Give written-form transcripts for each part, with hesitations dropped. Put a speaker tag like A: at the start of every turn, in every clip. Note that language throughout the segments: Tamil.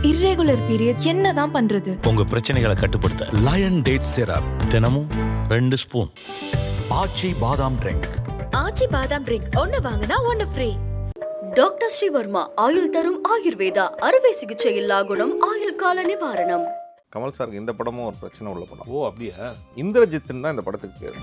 A: irregular periods என்னதான் பண்றது?
B: உங்க பிரச்சனைகளை கட்டுப்படுத்த லயன் டேட் சிரப் தினமும் 2 ஸ்பூன். ஆச்சி பாதாம் ட்ரிங்க்.
C: ஆச்சி பாதாம் ட்ரிங்க் ஒன்னு வாங்கினா ஒன்னு ஃப்ரீ. டாக்டர் ஸ்ரீவர்மா ஆயுள் தரும் ஆயுர்வேதா அறுவை சிகிச்சை இல்லா குணம் ஆயுள் கால நிவாரணம்.
D: கமல் சாருக்கு இந்த படமும் ஒரு பிரச்சனை உள்ள படம்.
E: ஓ அப்படியா?
D: இந்திரஜித்துன்னு தான் இந்த படத்துக்கு பேர்.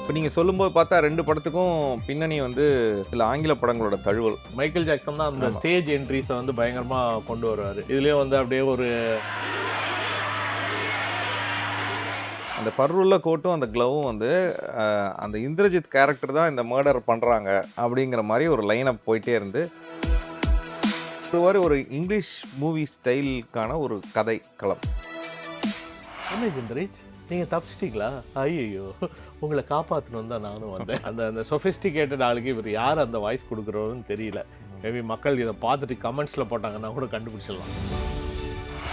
D: இப்போ நீங்கள் சொல்லும்போது பார்த்தா 2 படத்துக்கும் பின்னணி வந்து சில ஆங்கில படங்களோட தழுவல்.
E: மைக்கேல் ஜாக்சன் தான் அந்த ஸ்டேஜ் என்ட்ரிஸை வந்து பயங்கரமாக கொண்டு வருவார். இதுலேயும் வந்து அப்படியே ஒரு
D: அந்த ஃபர்ருள்ள கோட்டும் அந்த க்ளவும் வந்து அந்த இந்திரஜித் கேரக்டர் தான் இந்த மர்டர் பண்ணுறாங்க அப்படிங்கிற மாதிரி ஒரு லைனப் போயிட்டே இருந்து ஒரு இங்கிலீஷ் மூவி ஸ்டைலுக்கான ஒரு கதை களம்.
E: என்ன இந்திரஜ் நீங்கள் தப்பிச்சிட்டிங்களா? ஐயோ உங்களை காப்பாற்றணும் தான் நானும் வந்தேன். அந்த சொஃபிஸ்டிகேட்டட் ஆளுக்கு இவர் யார் அந்த வாய்ஸ் கொடுக்குறோன்னு தெரியல. மேபி மக்கள் இதை பார்த்துட்டு கமெண்ட்ஸில் போட்டாங்கன்னா கூட கண்டுபிடிச்சிடலாம்.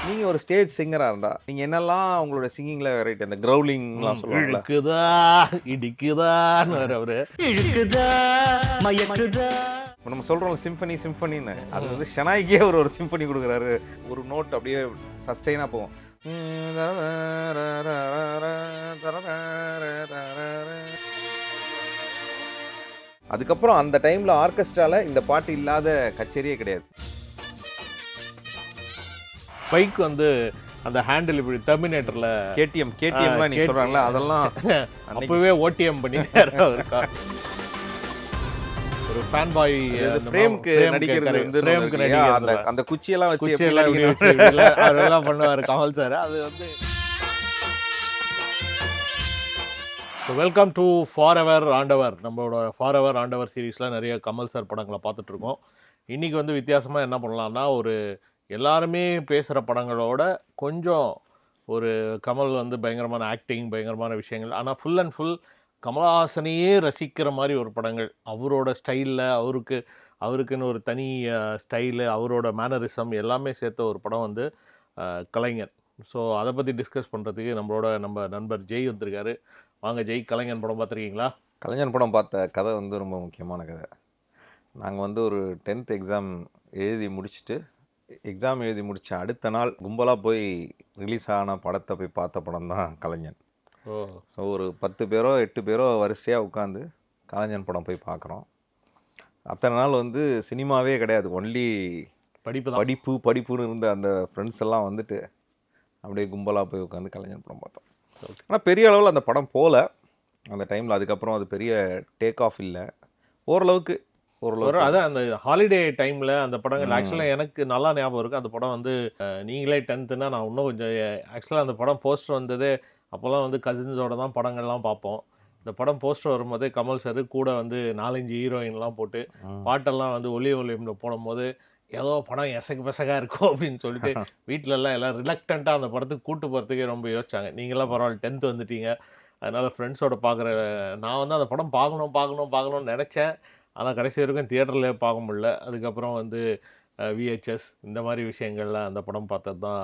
D: நீங்கள் ஒரு ஸ்டேஜ் சிங்கராக இருந்தால் நீங்கள் என்னெல்லாம் உங்களோட சிங்கிங்கில் வெரைட்டி அந்த க்ரௌலிங்லாம் சொல்லுவாங்க.
E: இழுக்குதா இடிக்குதான்னு அவர் இழுக்குதா மயக்குதா.
D: இப்போ நம்ம சொல்கிறோம் சிம்பனின்னு, அது வந்து ஷனாய்க்கே ஒரு சிம்பனி கொடுக்குறாரு. ஒரு நோட் அப்படியே சஸ்டெயினாக போகும். அதுக்கப்புறம் அந்த டைமில் ஆர்கெஸ்ட்ராவில் இந்த பாட்டு இல்லாத கச்சேரியே கிடையாது.
E: பைக் வந்து அந்த ஹேண்டில் இப்படி டெர்மினேட்டரில்
D: கேடிஎம்லாம் நீ சொல்கிறாங்களா, அதெல்லாம்
E: அப்பவே ஓடிஎம் பண்ணிட்டாரு. ஒரு ஃபேன் பாய்
D: பிரேம்க்கு நடிக்கிறது வந்து அந்த குச்சியெல்லாம் வச்சு
E: அதெல்லாம் பண்ணுவார் கமல் சார். அது வந்து வெல்கம் டு ஃபார் எவர் ஆண்டவர். நம்மளோட ஃபார் எவர் ஆண்டவர் சீரீஸில் நிறைய கமல் சார் படங்களை பார்த்துட்ருக்கோம். இன்றைக்கி வந்து வித்தியாசமாக என்ன பண்ணலான்னா, ஒரு எல்லாருமே பேசுகிற படங்களோட கொஞ்சம் ஒரு கமல் வந்து பயங்கரமான ஆக்டிங், பயங்கரமான விஷயங்கள், ஆனால் ஃபுல் அண்ட் ஃபுல் கமலஹாசனையே ரசிக்கிற மாதிரி ஒரு படங்கள். அவரோட ஸ்டைலில் அவருக்குன்னு ஒரு தனி ஸ்டைலு, அவரோட மேனரிசம் எல்லாமே சேர்த்த ஒரு படம் வந்து கலைஞர். ஸோ அதை பற்றி டிஸ்கஸ் பண்ணுறதுக்கு நம்ம நண்பர் ஜெய் வந்திருக்காரு. வாங்க ஜெய், கலைஞர் படம் பார்த்துருக்கீங்களா?
D: கலைஞர் படம் பார்த்த கதை வந்து ரொம்ப முக்கியமான கதை. நாங்கள் வந்து ஒரு 10th எக்ஸாம் எழுதி முடித்த அடுத்த நாள் கும்பலாக போய் ரிலீஸ் ஆன படத்தை போய் பார்த்த படம் தான் கலைஞன். ஸோ ஒரு 10 பேரோ 8 பேரோ வரிசையாக உட்காந்து கலைஞன் படம் போய் பார்க்குறோம். அத்தனை நாள் வந்து சினிமாவே கிடையாது, ஒன்லி படிப்புன்னு இருந்த அந்த ஃப்ரெண்ட்ஸ் எல்லாம் வந்துட்டு அப்படியே கும்பலாக போய் உட்காந்து கலைஞன் படம் பார்த்தோம். ஆனால் பெரிய அளவில் அந்த படம் போகல அந்த டைமில். அதுக்கப்புறம் அது பெரிய டேக் ஆஃப் இல்லை. ஓரளவுக்கு
E: அதான் அந்த ஹாலிடே டைமில் அந்த படங்கள் ஆக்சுவலாக எனக்கு நல்லா ஞாபகம் இருக்குது. அந்த படம் வந்து நீங்களே 10th நான் இன்னும் கொஞ்சம் ஆக்சுவலாக அந்த படம் போஸ்டர் வந்ததே அப்போல்லாம் வந்து கசின்ஸோட தான் படங்கள்லாம் பார்ப்போம். இந்த படம் போஸ்டர் வரும்போதே கமல் சார் கூட வந்து 4-5 ஹீரோயின்லாம் போட்டு பாட்டெல்லாம் வந்து ஒலியில் போடும்போது ஏதோ படம் எசக்கு பெசகாக இருக்கும் அப்படின்னு சொல்லிட்டு வீட்டிலலாம் எல்லாம் ரிலக்டண்ட்டாக அந்த படத்துக்கு கூட்டு போகிறதுக்கே ரொம்ப யோசிச்சாங்க. நீங்களாம் பரவாயில்ல 10th வந்துட்டீங்க, அதனால் ஃப்ரெண்ட்ஸோட பார்க்குற நான் வந்து அந்த படம் பார்க்கணும்னு நினச்சேன். ஆனால் கடைசி வரைக்கும் தியேட்டர்லேயே பார்க்க முடியல. அதுக்கப்புறம் வந்து VHS இந்த மாதிரி விஷயங்கள்லாம் அந்த படம் பார்த்தது தான்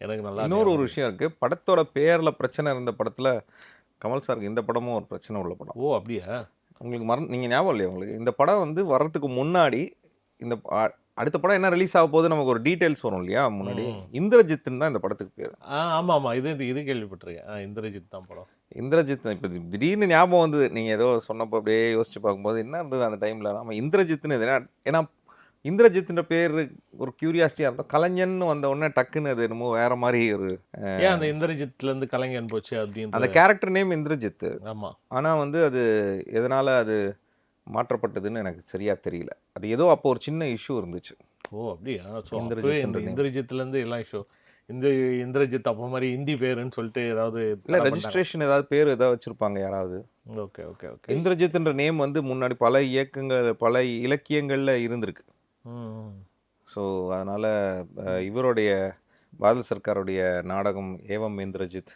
E: எனக்கு நல்லா.
D: இன்னொரு விஷயம் இருக்குது, படத்தோட பேரில் பிரச்சனை இருந்த படத்தில் கமல் சாருக்கு இந்த படமும் ஒரு பிரச்சனை உள்ள படம்.
E: ஓ அப்படியா?
D: உங்களுக்கு நீங்கள் ஞாபகம் இல்லையா உங்களுக்கு? இந்த படம் வந்து வர்றதுக்கு முன்னாடி இந்த அடுத்த படம் என்ன ரிலீஸ் ஆக போது நமக்கு ஒரு டீட்டெயில்ஸ் வரும் இல்லையா முன்னாடி. இந்திரஜித்துன்னு தான் இந்த படத்துக்கு பேர்.
E: ஆமாம் இது கேள்விப்பட்டிருக்கேன். இந்திரஜித் தான் படம்.
D: இந்திரஜித் இப்போ திடீர்னு ஞாபகம் வந்து நீங்கள் ஏதோ சொன்னப்போ அப்படியே யோசிச்சு பார்க்கும்போது என்ன இருந்தது அந்த டைமில் நம்ம இந்திரஜித்துன்னு. ஏன்னா இந்திரஜித்ன்ற பேர் ஒரு கியூரியாசிட்டியாக இருந்தோம். கலைஞன்னு வந்த உடனே டக்குன்னு அது என்னமோ வேற மாதிரி ஒரு
E: ஏன் அந்த இந்திரஜித்லேருந்து கலைஞன் போச்சு அப்படின்னு.
D: அந்த கேரக்டர் நேம் இந்திரஜித்.
E: ஆமாம்.
D: ஆனால் வந்து அது எதனால் அது மாற்றப்பட்டதுன்னு எனக்கு சரியாக தெரியல. அது ஏதோ அப்போ ஒரு சின்ன இஷ்யூ இருந்துச்சு.
E: ஓ அப்படியா? இந்திரஜித்லேருந்து எல்லாம் இஷ்யூ. இந்திரஜித் அப்போ மாதிரி ஹிந்தி பேருன்னு சொல்லிட்டு ஏதாவது
D: இல்லை ரெஜிஸ்ட்ரேஷன் ஏதாவது பேர் ஏதாவது வச்சுருப்பாங்க யாராவது.
E: ஓகே.
D: இந்திரஜித்ன்ற நேம் வந்து முன்னாடி பல இலக்கியங்களில் இருந்திருக்கு. ஸோ அதனால் இவருடைய பாரத சர்க்காருடைய நாடகம் ஏவம் இந்திரஜித்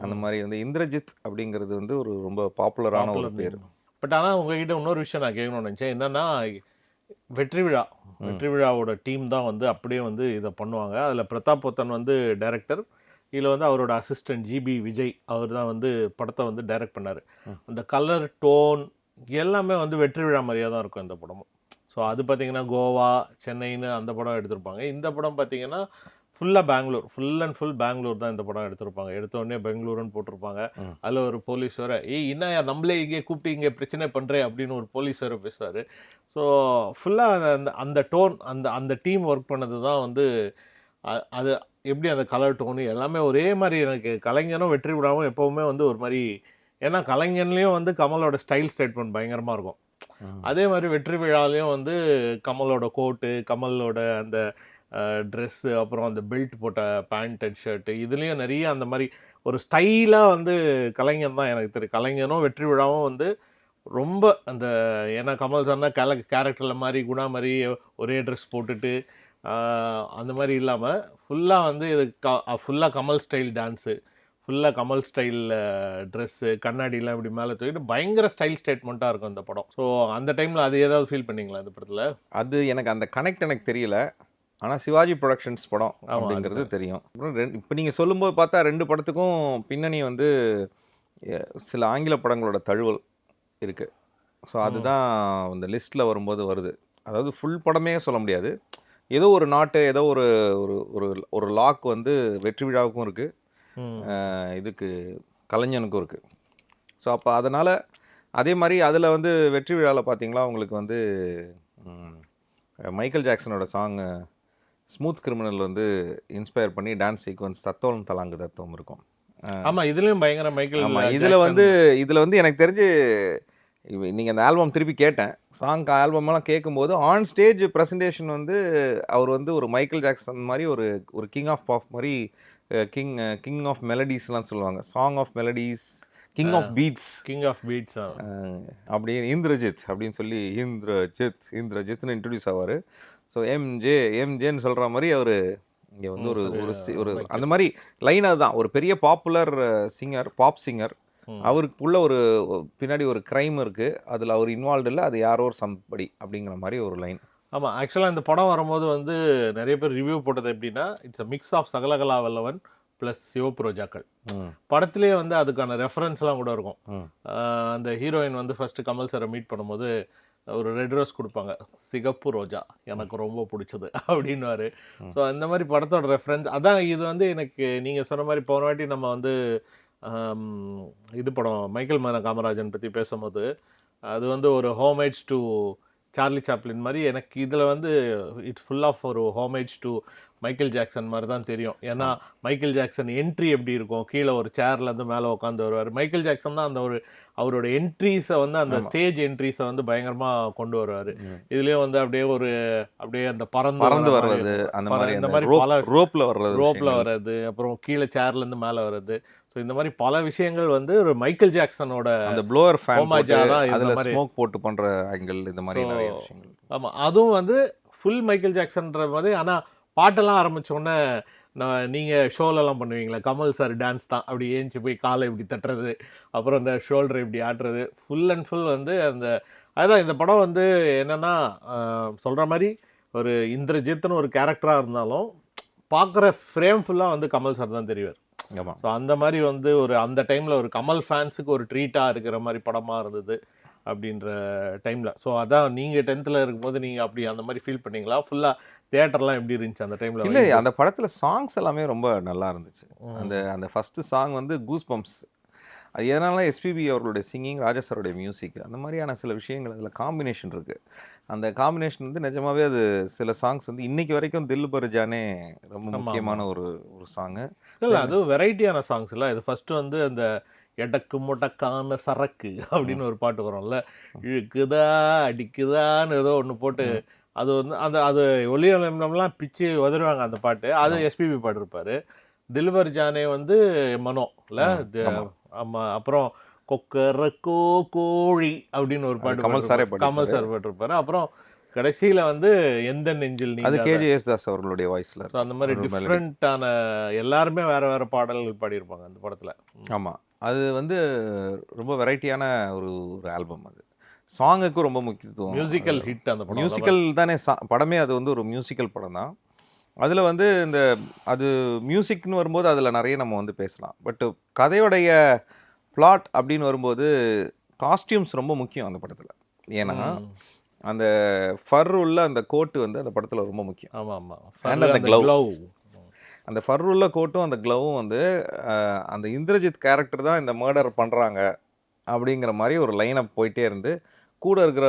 D: அந்த மாதிரி வந்து இந்திரஜித் அப்படிங்கிறது வந்து ஒரு ரொம்ப பாப்புலரான ஒரு பேர்.
E: பட் ஆனால் உங்ககிட்ட இன்னொரு விஷயம் நான் கேட்கணும்னு நினச்சேன். என்னென்னா வெற்றி விழாவோட டீம் தான் வந்து அப்படியே வந்து இதை பண்ணுவாங்க. அதில் பிரதாப் போத்தன் வந்து டைரக்டர், இதில் வந்து அவரோட அசிஸ்டன்ட் GB விஜய் அவர் தான் வந்து படத்தை வந்து டைரக்ட் பண்ணார். அந்த கலர் டோன் எல்லாமே வந்து வெற்றி விழா மாதிரியாக தான் இருக்கும் இந்த படமும். ஸோ ஸோ அது பார்த்தீங்கன்னா கோவா, சென்னைன்னு அந்த படம் எடுத்திருப்பாங்க. இந்த படம் பார்த்தீங்கன்னா ஃபுல்லாக Bengaluru, full and full Bengaluru தான் இந்த படம் எடுத்திருப்பாங்க. எடுத்த உடனே பெங்களூருன்னு போட்டிருப்பாங்க. அதில் ஒரு போலீஸ் வேற, ஏய் என்னையா நம்மளே இங்கே கூப்பிட்டு இங்கே பிரச்சனை பண்ணுறேன் அப்படின்னு ஒரு போலீஸ் வேறு பேசுவார். ஸோ ஃபுல்லாக அந்த அந்த டோன், அந்த அந்த டீம் ஒர்க் பண்ணது தான் வந்து அது எப்படி அந்த கலர் டோனு எல்லாமே ஒரே மாதிரி. எனக்கு கலைஞனும் வெற்றி விடாமல் எப்போவுமே வந்து ஒரு மாதிரி, ஏன்னா கலைஞன்லேயும் வந்து கமலோட ஸ்டைல் ஸ்டேட்மெண்ட் பயங்கரமாக இருக்கும். அதே மாதிரி வெற்றி விழாலையும் வந்து கமலோட கோட்டு, கமலோட அந்த ட்ரெஸ்ஸு, அப்புறம் அந்த பெல்ட் போட்ட பேண்ட் அண்ட் ஷர்ட்டு, இதுலேயும் நிறைய அந்த மாதிரி ஒரு ஸ்டைலாக வந்து கலைஞன் தான் எனக்கு தெரியும். கலைஞனும் வெற்றி விழாவும் வந்து ரொம்ப அந்த, ஏன்னா கமல் சொன்னால் கேரக்டரில் மாதிரி குணா மாதிரி ஒரே ட்ரெஸ் போட்டுட்டு அந்த மாதிரி இல்லாமல் ஃபுல்லாக வந்து இது ஃபுல்லாக கமல் ஸ்டைல் டான்ஸு, ஃபுல்லாக கமல் ஸ்டைல் ட்ரெஸ்ஸு, கண்ணாடிலாம் இப்படி மேலே தூக்கிட்டு பயங்கர ஸ்டைல் ஸ்டேட்மெண்ட்டாக இருக்கும் அந்த படம். ஸோ அந்த டைமில் அது ஏதாவது ஃபீல் பண்ணீங்களா இந்த படத்தில்?
D: அது எனக்கு அந்த கனெக்ட் எனக்கு தெரியல. ஆனால் சிவாஜி ப்ரொடக்ஷன்ஸ் படம் அப்படிங்கிறது தெரியும். அப்புறம் இப்போ நீங்கள் சொல்லும்போது பார்த்தா 2 படத்துக்கும் பின்னணி வந்து சில ஆங்கில படங்களோட தழுவல் இருக்குது. ஸோ அதுதான் அந்த லிஸ்ட்டில் வரும்போது வருது. அதாவது ஃபுல் படமே சொல்ல முடியாது. ஏதோ ஒரு நாட்டு, ஏதோ ஒரு ஒரு ஒரு லாக் வந்து வெற்றி விழாவுக்கும் இருக்குது, இதுக்கு கலைஞனுக்கும் இருக்குது. ஸோ அப்போ அதனால் அதே மாதிரி அதில் வந்து வெற்றி விழாவில் பார்த்தீங்களா உங்களுக்கு வந்து மைக்கேல் ஜாக்சனோட சாங் ஸ்மூத் கிரிமினல் வந்து இன்ஸ்பயர் பண்ணி டான்ஸ் சீக்வன்ஸ் தத்தோலம் தலாங்கு தத்துவம் இருக்கும்.
E: ஆமாம், இதுலேயும் பயங்கர மைக்கேல்.
D: ஆமாம், இதில் வந்து எனக்கு தெரிஞ்சு நீங்கள் அந்த ஆல்பம் திருப்பி கேட்டேன், சாங் ஆல்பமெல்லாம் கேட்கும்போது ஆன் ஸ்டேஜ் ப்ரெசன்டேஷன் வந்து அவர் வந்து ஒரு மைக்கேல் ஜாக்சன் மாதிரி ஒரு கிங் ஆஃப் பாப் மாதிரி, கிங் ஆஃப் மெலடிஸ்லாம் சொல்லுவாங்க, song of melodies, king of beats அப்படின்னு இந்திரஜித் அப்படின்னு சொல்லி இந்திரஜித்னு இன்ட்ரடியூஸ் ஆவார். ஸோ எம்ஜேன்னு சொல்கிற மாதிரி அவர் இங்கே வந்து ஒரு அந்த மாதிரி லைன் அதுதான். ஒரு பெரிய பாப்புலர் சிங்கர், பாப் சிங்கர், அவருக்குள்ள ஒரு பின்னாடி ஒரு க்ரைம் இருக்குது, அதில் அவர் இன்வால்வ் இல்லை, அது யாரோ ஒரு சம்படி அப்படிங்கிற மாதிரி ஒரு லைன்.
E: ஆமாம், ஆக்சுவலாக இந்த படம் வரும்போது வந்து நிறைய பேர் ரிவ்யூ போட்டது எப்படின்னா, it's a mix of Sakalakala Vallavan plus சிவப்பு ரோஜாக்கள். படத்துலேயே வந்து அதுக்கான ரெஃபரன்ஸ்லாம் கூட இருக்கும். அந்த ஹீரோயின் வந்து ஃபஸ்ட்டு கமல் சாரை மீட் பண்ணும்போது ஒரு ரெட் ரோஸ் கொடுப்பாங்க, சிகப்பு ரோஜா எனக்கு ரொம்ப பிடிச்சது அப்படின்வாரு. ஸோ அந்த மாதிரி படத்தோட ரெஃபரன்ஸ் அதான். இது வந்து எனக்கு நீங்கள் சொன்ன மாதிரி போன வாட்டி நம்ம வந்து இது படம் மைக்கேல் மதன காமராஜன் பற்றி பேசும்போது அது வந்து ஒரு ஹோமேஜ் டு சார்லி சாப்ளின் மாதிரி, எனக்கு இதில் வந்து இட்ஸ் ஃபுல் ஆஃப் ஒரு ஹோமேஜ் டு மைக்கேல் ஜாக்சன் மாதிரி தான் தெரியும். ஏன்னா மைக்கேல் ஜாக்சன் என்ட்ரி எப்படி இருக்கும், கீழே ஒரு சேர்லேருந்து மேலே உட்காந்து வருவார். மைக்கேல் ஜாக்சன் தான் அந்த அவரோட என்ட்ரீஸை வந்து அந்த ஸ்டேஜ் என்ட்ரீஸை வந்து பயங்கரமாக கொண்டு வருவார். இதுலேயும் வந்து அப்படியே அந்த பறந்து வர்றது, இந்த மாதிரி பல ரோப்பில் வர்றது, அப்புறம் கீழே சேர்லேருந்து மேலே வர்றது. ஸோ இந்த மாதிரி பல விஷயங்கள் வந்து ஒரு மைக்கேல் ஜாக்சனோட
D: அந்த ப்ளோவர் ஃபேன் அதில் ஸ்மோக் போட்டு பண்ணுற ஆங்கிள், இந்த மாதிரி நிறைய விஷயங்கள்.
E: ஆமாம், அதுவும் வந்து ஃபுல் மைக்கேல் ஜாக்சன்ற மாதிரி. ஆனால் பாட்டெல்லாம் ஆரம்பித்தோடனே நீங்கள் ஷோலெல்லாம் பண்ணுவீங்களா, கமல் சார் டான்ஸ் தான், அப்படி ஏஞ்சி போய் காலை இப்படி தட்டுறது, அப்புறம் இந்த ஷோல்டர் இப்படி ஆட்டுறது, ஃபுல் அண்ட் ஃபுல் வந்து அதுதான். இந்த படம் வந்து என்னென்னா சொல்கிற மாதிரி ஒரு இந்திரஜித்னு ஒரு கேரக்டராக இருந்தாலும் பார்க்குற ஃப்ரேம் ஃபுல்லாக வந்து கமல் சார் தான் தெரிவார். ஸோ அந்த மாதிரி வந்து அந்த டைமில் ஒரு கமல் ஃபேன்ஸுக்கு ஒரு ட்ரீட்டாக இருக்கிற மாதிரி படமாக இருந்தது அப்படின்ற டைமில். ஸோ அதான் நீங்கள் 10th இருக்கும்போது நீங்கள் அப்படி அந்த மாதிரி ஃபீல் பண்ணீங்களா? ஃபுல்லாக தியேட்டர்லாம் எப்படி இருந்துச்சு அந்த டைமில்?
D: இல்லை, அந்த படத்தில் சாங்ஸ் எல்லாமே ரொம்ப நல்லா இருந்துச்சு. அந்த ஃபஸ்ட்டு சாங் வந்து கூஸ் பம்ப்ஸ். அது எதனால எஸ்பிபி அவர்களுடைய சிங்கிங், ராஜா சாருடைய மியூசிக், அந்த மாதிரியான சில விஷயங்கள் அதில் காம்பினேஷன் இருக்குது. அந்த காம்பினேஷன் வந்து நிஜமாகவே அது சில சாங்ஸ் வந்து இன்னைக்கு வரைக்கும் தில் பர் ஜானே ரொம்ப முக்கியமான ஒரு சாங்கு.
E: இல்லை, அது வெரைட்டியான சாங்ஸ் இல்லை. இது ஃபஸ்ட்டு வந்து அந்த எடக்கு முடக்கான சரக்கு அப்படின்னு ஒரு பாட்டு வரும்ல, இழுக்குதா அடிக்குதான்னு ஏதோ ஒன்று போட்டு அது வந்து அது ஒளியெல்லாம் பிச்சு உதருவாங்க அந்த பாட்டு. அது எஸ்பிபி பாடிருப்பார். தில்பர் ஜானே வந்து மனோ இல்லை. ஆமாம், அப்புறம் கொக்கரக்கோ கோழி அப்படின்னு ஒரு பாட்டு கமல் சார் பாட்டிருப்பாரு. அப்புறம் கடைசியில் வந்து எந்த நெஞ்சில் நீ,
D: அது கேஜே யேசுதாஸ் அவர்களுடைய வாய்ஸில்.
E: ஸோ அந்த மாதிரி டிஃப்ரெண்ட்டான எல்லாருமே வேறு பாடல்கள் பாடியிருப்பாங்க அந்த படத்தில்.
D: ஆமாம், அது வந்து ரொம்ப வெரைட்டியான ஒரு ஆல்பம். அது சாங்குக்கு ரொம்ப முக்கியத்துவம்,
E: மியூசிக்கல் ஹிட். அந்த படம்
D: மியூசிக்கல் தானே படமே. அது வந்து ஒரு மியூசிக்கல் படம் தான். அதில் வந்து அது மியூசிக்னு வரும்போது அதில் நிறைய நம்ம வந்து பேசலாம். பட் கதையோடைய பிளாட் அப்படின்னு வரும்போது காஸ்டியூம்ஸ் ரொம்ப முக்கியம் அந்த படத்தில். ஏன்னா அந்த ஃபர் உள்ள அந்த கோட்டு வந்து அந்த படத்தில் ரொம்ப முக்கியம்.
E: ஆமாம் ஆமாம்.
D: And அந்த glove.
E: க்ளவ்.
D: அந்த ஃபர் உள்ள கோட்டும் அந்த க்ளவும் வந்து அந்த இந்திரஜித் கேரக்டர் தான் இந்த மர்டர் பண்ணுறாங்க அப்படிங்கிற மாதிரி ஒரு லைனப் போயிட்டே இருந்து கூட இருக்கிற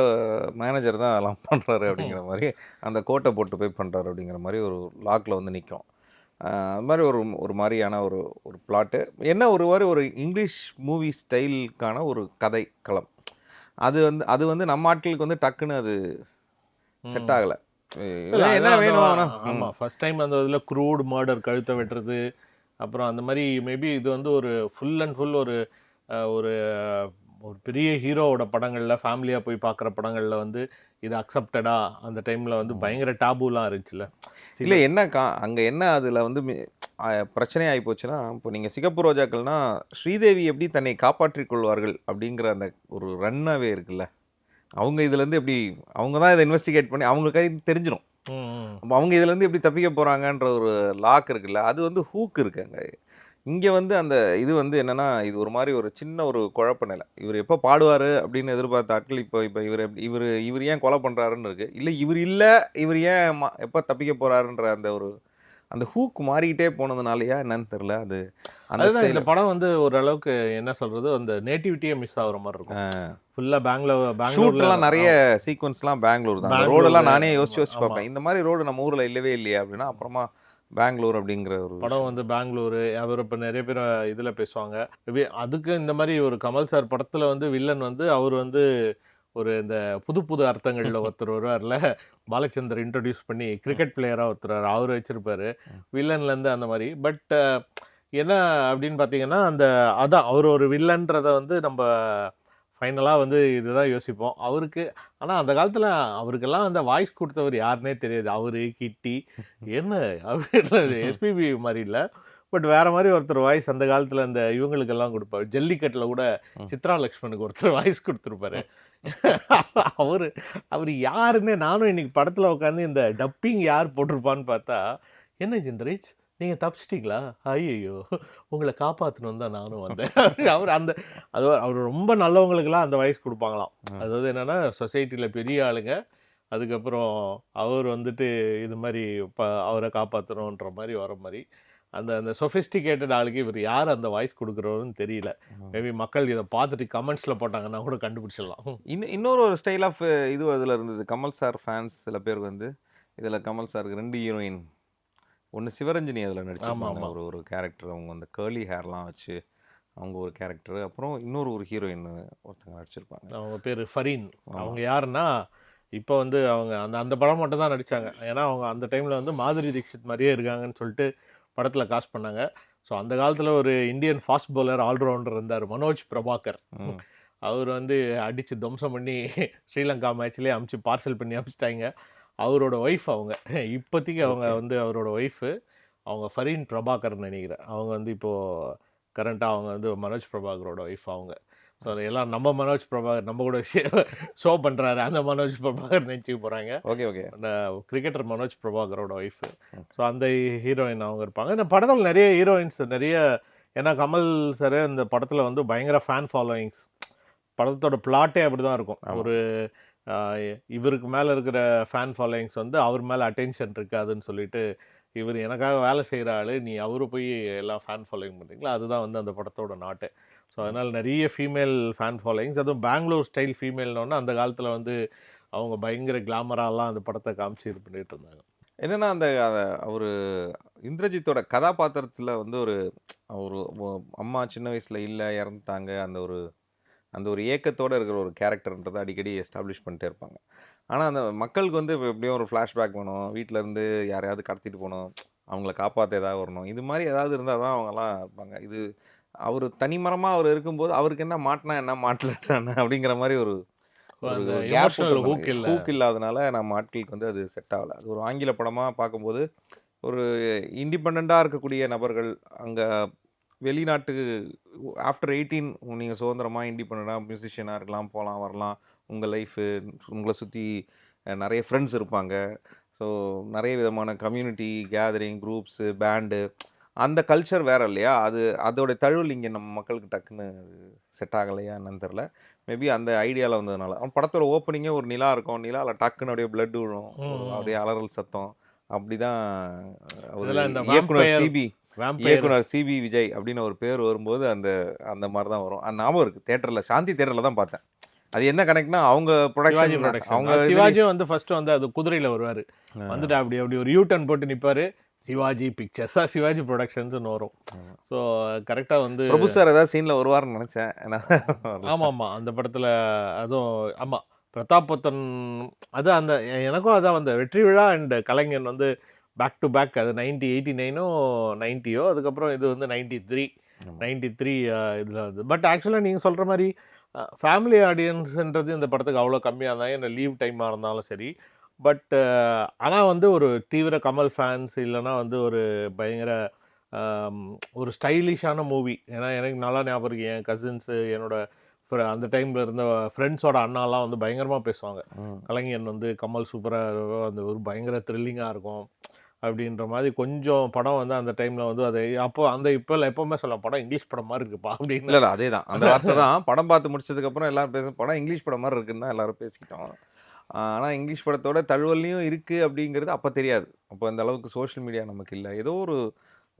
D: மேனேஜர் தான் அதெல்லாம் பண்ணுறாரு அப்படிங்கிற மாதிரி அந்த கோட்டை போட்டு போய் பண்ணுறாரு அப்படிங்கிற மாதிரி ஒரு லாக்கில் வந்து நிற்கும். அது மாதிரி ஒரு மாதிரியான ஒரு பிளாட்டு என்ன ஒரு மாதிரி ஒரு இங்கிலீஷ் மூவி ஸ்டைலுக்கான ஒரு கதை களம். அது வந்து நம்ம ஆட்களுக்கு வந்து டக்குன்னு அது செட் ஆகலை. என்ன வேணும்
E: ஆமாம், ஃபர்ஸ்ட் டைம் அந்த இதில் க்ரூட் மர்டர், கழுத்தை வெட்டுறது, அப்புறம் அந்த மாதிரி மேபி இது வந்து ஒரு ஃபுல் அண்ட் ஃபுல் ஒரு ஒரு ஒரு பெரிய ஹீரோவோட படங்களில் ஃபேமிலியாக போய் பார்க்குற படங்களில் வந்து இது அக்செப்டடா அந்த டைமில் வந்து பயங்கர டாபுலாம் இருந்துச்சுல்ல.
D: இல்லை என்ன அங்கே என்ன அதில் வந்து பிரச்சனை ஆகி போச்சுன்னா, இப்போ நீங்கள் சிகப்பு ரோஜாக்கள்னா ஸ்ரீதேவி எப்படி தன்னை காப்பாற்றிக் கொள்வார்கள் அப்படிங்கிற அந்த ஒரு ரன்னாவே இருக்குல்ல, அவங்க இதுலேருந்து எப்படி அவங்க தான் இதை இன்வெஸ்டிகேட் பண்ணி அவங்க கை தெரிஞ்சிடும். அப்போ அவங்க இதுலேருந்து எப்படி தப்பிக்க போகிறாங்கன்ற ஒரு லாக் இருக்குல்ல, அது வந்து ஹூக் இருக்கு அங்கே. இங்கே வந்து அந்த இது வந்து என்னென்னா, இது ஒரு மாதிரி ஒரு சின்ன ஒரு குழப்ப நிலை. இவர் எப்போ பாடுவார் அப்படின்னு எதிர்பார்த்த ஆட்கள் இப்போ இவர் ஏன் கொலை பண்ணுறாருன்னு இருக்குது. இல்லை இவர் ஏன் எப்போ தப்பிக்க போகிறாருன்ற அந்த ஹூக் மாறிக்கிட்டே போனதுனாலயா என்னன்னு தெரில.
E: அதுதான் இந்த படம் வந்து ஓரளவுக்கு என்ன சொல்கிறது, அந்த நேட்டிவிட்டியே மிஸ் ஆகுற மாதிரி இருக்கும். ஃபுல்லாக
D: பெங்களூர்லாம் நிறைய சீக்வன்ஸ்லாம் பெங்களூர் தான். ரோடெல்லாம் நானே யோசிச்சு பார்ப்பேன், இந்த மாதிரி ரோடு நம்ம ஊரில் இல்லவே இல்லையா அப்படின்னா, அப்புறமா பெங்களூர் அப்படிங்கிற ஒரு
E: படம் வந்து பெங்களூரு. அவர் இப்போ நிறைய பேர் இதில் பேசுவாங்க. அதுக்கு இந்த மாதிரி ஒரு கமல் சார் படத்தில் வந்து வில்லன் வந்து அவர் வந்து ஒரு இந்த புது அர்த்தங்களில் ஒருத்தர் வருவார்ல, பாலச்சந்தர் இன்ட்ரடியூஸ் பண்ணி கிரிக்கெட் பிளேயராக ஒருத்தர் அவர் வச்சுருப்பார் வில்லன்லேருந்து அந்த மாதிரி. பட் என்ன அப்படின்னு பார்த்தீங்கன்னா, அதான் அவர் ஒரு வில்லன்றதை வந்து நம்ம ஃபைனலாக வந்து இதுதான் யோசிப்போம் அவருக்கு. ஆனால் அந்த காலத்தில் அவருக்கெல்லாம் அந்த வாய்ஸ் கொடுத்தவர் யாருன்னே தெரியாது. அவர் கிட்டி என்ன அப்படின்றது எஸ்பிபி மாதிரி இல்லை, பட் வேறு மாதிரி ஒருத்தர் வாய்ஸ் அந்த காலத்தில் அந்த இவங்களுக்கெல்லாம் கொடுப்பார். ஜல்லிக்கட்டில் கூட சித்ரா லக்ஷ்மணுக்கு ஒருத்தர் வாய்ஸ் கொடுத்துருப்பாரு. அவர் யாருன்னு நானும் இன்னைக்கு படத்தில் உட்காந்து இந்த டப்பிங் யார் போட்டிருப்பான்னு பார்த்தா, என்ன ஜிந்தரேஜ் நீங்கள் தப்பிச்சிட்டிங்களா, ஐயோ உங்களை காப்பாற்றணும் தான் நானும் வந்தேன். அவர் ரொம்ப நல்லவங்களுக்கெல்லாம் அந்த வாய்ஸ் கொடுப்பாங்களாம். அதாவது என்னென்னா, சொசைட்டியில் பெரிய ஆளுங்க, அதுக்கப்புறம் அவர் வந்துட்டு இது மாதிரி அவரை காப்பாற்றணுன்ற மாதிரி வர மாதிரி அந்த சொஃபிஸ்டிகேட்டட் ஆளுக்கு இவர் யார் அந்த வாய்ஸ் கொடுக்குறவருன்னு தெரியல. மேபி மக்கள் இதை பார்த்துட்டு கமெண்ட்ஸில் போட்டாங்கன்னா கூட கண்டுபிடிச்சிடலாம்.
D: இன்னொரு ஸ்டைல் ஆஃப் இது அதில் இருந்தது. கமல் சார் ஃபேன்ஸ் சில பேர் வந்து இதில் கமல் சாருக்கு 2 ஹீரோயின், ஒன்று சிவரஞ்சனி அதில் நடிச்சிருப்பாங்க, ஒரு கேரக்டர். அவங்க அந்த கேர்லி ஹேர்லாம் வச்சு அவங்க ஒரு கேரக்டர். அப்புறம் இன்னொரு ஹீரோயின் ஒருத்தங்க நடிச்சிருப்பாங்க,
E: அவங்க பேர் ஃபரீன். அவங்க யாருன்னா, இப்போ வந்து அவங்க அந்த படம் மட்டும் தான் நடித்தாங்க. ஏன்னா அவங்க அந்த டைமில் வந்து மாதுரி தீக்ஷித் மாதிரியே இருக்காங்கன்னு சொல்லிட்டு படத்தில் காஸ்ட் பண்ணாங்க. ஸோ அந்த காலத்தில் ஒரு இந்தியன் ஃபாஸ்ட் பவுலர் ஆல்ரவுண்டர் இருந்தார், மனோஜ் பிரபாகர். அவர் வந்து அடித்து துவம்சம் பண்ணி ஸ்ரீலங்கா மேட்ச்லேயே பார்சல் பண்ணி அமிச்சிட்டாங்க. அவரோட ஒய்ஃப் அவங்க இப்போதைக்கு அவங்க வந்து அவரோட ஒய்ஃபு அவங்க ஃபரீன் பிரபாகர்னு நினைக்கிறேன். அவங்க வந்து இப்போது கரண்ட்டாக அவங்க வந்து மனோஜ் பிரபாகரோட ஒய்ஃப் அவங்க. ஸோ எல்லாம் நம்ம மனோஜ் பிரபாகர் நம்ம கூட ஷோ பண்ணுறாரு, அந்த மனோஜ் பிரபாகர் நினச்சிக்க போகிறாங்க.
D: ஓகே
E: அந்த கிரிக்கெட்டர் மனோஜ் பிரபாகரோட ஒய்ஃபு. ஸோ அந்த ஹீரோயின் அவங்க இருப்பாங்க. இந்த படத்தில் நிறைய ஹீரோயின்ஸ் நிறைய, ஏன்னா கமல் சார் இந்த படத்தில் வந்து பயங்கர ஃபேன் ஃபாலோயிங்ஸ். படத்தோட பிளாட்டே அப்படி தான் இருக்கும். ஒரு இவருக்கு மேலே இருக்கிற ஃபேன் ஃபாலோயிங்ஸ் வந்து அவர் மேலே அட்டென்ஷன் இருக்காதுன்னு சொல்லிட்டு, இவர் எனக்காக வேலை செய்கிற ஆள், நீ அவரு போய் எல்லாம் ஃபேன் ஃபாலோயிங் பண்ணுறீங்களா, அதுதான் வந்து அந்த படத்தோட நாட்டு. ஸோ அதனால் நிறைய ஃபீமேல் ஃபேன் ஃபாலோயிங்ஸ், அதுவும் பெங்களூர் ஸ்டைல் ஃபீமேல்னோன்னா அந்த காலத்தில் வந்து அவங்க பயங்கர கிளாமராலாம் அந்த படத்தை காமிச்சு இது பண்ணிகிட்டு இருந்தாங்க.
D: என்னென்னா, அவர் இந்திரஜித்தோட கதாபாத்திரத்தில் வந்து ஒரு அம்மா சின்ன வயசில் இல்லை, இறந்துட்டாங்க, அந்த ஒரு ஏக்கத்தோடு இருக்கிற ஒரு கேரக்டர்ன்றதை அடிக்கடி எஸ்டாப்ளிஷ் பண்ணிட்டே இருப்பாங்க. ஆனால் அந்த மக்களுக்கு வந்து எப்படியும் ஒரு ஃப்ளாஷ்பேக் வேணும், வீட்டிலேருந்து யாரையாவது கடத்திட்டு போகணும், அவங்கள காப்பாற்ற ஏதாவது வரணும், இது மாதிரி ஏதாவது இருந்தால் தான் அவங்கெல்லாம் இருப்பாங்க. இது அவர் தனிமரமாக அவர் இருக்கும்போது அவருக்கு என்ன மாட்டினா என்ன மாட்டலன்னா அப்படிங்கிற மாதிரி ஒரு ஹூக் இல்லாதனால நம்ம ஆட்களுக்கு வந்து அது செட் ஆகலை. அது ஒரு ஆங்கில படமாக பார்க்கும்போது ஒரு இண்டிபெண்ட்டாக இருக்கக்கூடிய நபர்கள் அங்கே வெளிநாட்டுக்கு ஆஃப்டர் 18 நீங்கள் சுதந்திரமாக இண்டிபெண்ட்டாக மியூசிஷியனாக இருக்கலாம், போகலாம் வரலாம், உங்கள் லைஃபு உங்களை சுற்றி நிறைய ஃப்ரெண்ட்ஸ் இருப்பாங்க. ஸோ நிறைய விதமான கம்யூனிட்டி கேதரிங் குரூப்ஸு பேண்டு அந்த கல்ச்சர் வேற இல்லையா? அதோட தழுவல் இங்கே நம்ம மக்களுக்கு டக்குன்னு செட் ஆகலையா என்னன்னு தெரில. மேபி அந்த ஐடியாவில் வந்ததுனால. அவன் படத்தோட ஓப்பனிங்கே ஒரு நிலா இருக்கும். நிலாவில் டக்குன்னு அப்படியே பிளட் விழும். அப்படியே அலறல் சத்தம். அப்படிதான் இயக்குனர் சிபி விஜய் அப்படின்னு ஒரு பேர் வரும்போது அந்த மாதிரி தான் வரும். அந்த ஞாபகம் இருக்குது. தேட்டரில் சாந்தி தேட்டரில் தான் பார்த்தேன். அது என்ன கனெக்ட்னா அவங்க ப்ரொடக்ஷன்
E: அவங்க சிவாஜியும் வந்து ஃபர்ஸ்ட் வந்து அது குதிரையில் வருவார். வந்துட்டு அப்படி ஒரு யூ டர்ன் போட்டு நிற்பார். சிவாஜி பிக்சர்ஸா சிவாஜி ப்ரொடக்ஷன்ஸ்னு வரும். ஸோ கரெக்டாக வந்து
D: பிரபு சார் ஏதாவது சீனில் வருவார்னு நினச்சேன்.
E: ஆமாம் அந்த படத்தில் அதுவும் ஆமாம் பிரதாபத்தன் அது அந்த எனக்கும் அதான் வந்து வெற்றி விழா அண்ட் கலைஞன் வந்து பேக் டு பேக். அது 1989 90 அதுக்கப்புறம் இது வந்து 93 இதில் வந்து. பட் ஆக்சுவலாக நீங்கள் சொல்கிற மாதிரி ஃபேமிலி ஆடியன்ஸுன்றது இந்த படத்துக்கு அவ்வளோ கம்மியாக இருந்தாங்க. என்ன லீவ் டைமாக இருந்தாலும் சரி. பட் ஆனால் வந்து ஒரு தீவிர கமல் ஃபேன்ஸ் இல்லைன்னா வந்து ஒரு பயங்கர ஒரு ஸ்டைலிஷான மூவி. ஏன்னா எனக்கு நல்லா ஞாபகம் இருக்குது. என் கசின்ஸு என்னோட அந்த டைமில் இருந்த ஃப்ரெண்ட்ஸோட அண்ணாலாம் வந்து பயங்கரமாக பேசுவாங்க. கலைஞன் வந்து கமல் சூப்பராக அந்த ஒரு பயங்கர த்ரில்லிங்காக இருக்கும் அப்படின்ற மாதிரி. கொஞ்சம் படம் வந்து அந்த டைமில் வந்து அதை அப்போ அந்த எப்போவுமே சொல்லலாம் படம் இங்கிலீஷ் படம் மாதிரி இருக்குப்பா அப்படின்னு.
D: இல்லை அதே தான் அந்த வார்த்தை தான். படம் பார்த்து முடிச்சதுக்கப்புறம் எல்லாரும் பேச படம் இங்கிலீஷ் படம் மாதிரி இருக்குன்னு தான் எல்லாரும் பேசிக்கிட்டோம். ஆனால் இங்கிலீஷ் படத்தோட தழுவல்லையும் இருக்குது அப்படிங்கிறது அப்போ தெரியாது. அப்போ அந்த அளவுக்கு சோஷியல் மீடியா நமக்கு இல்லை. ஏதோ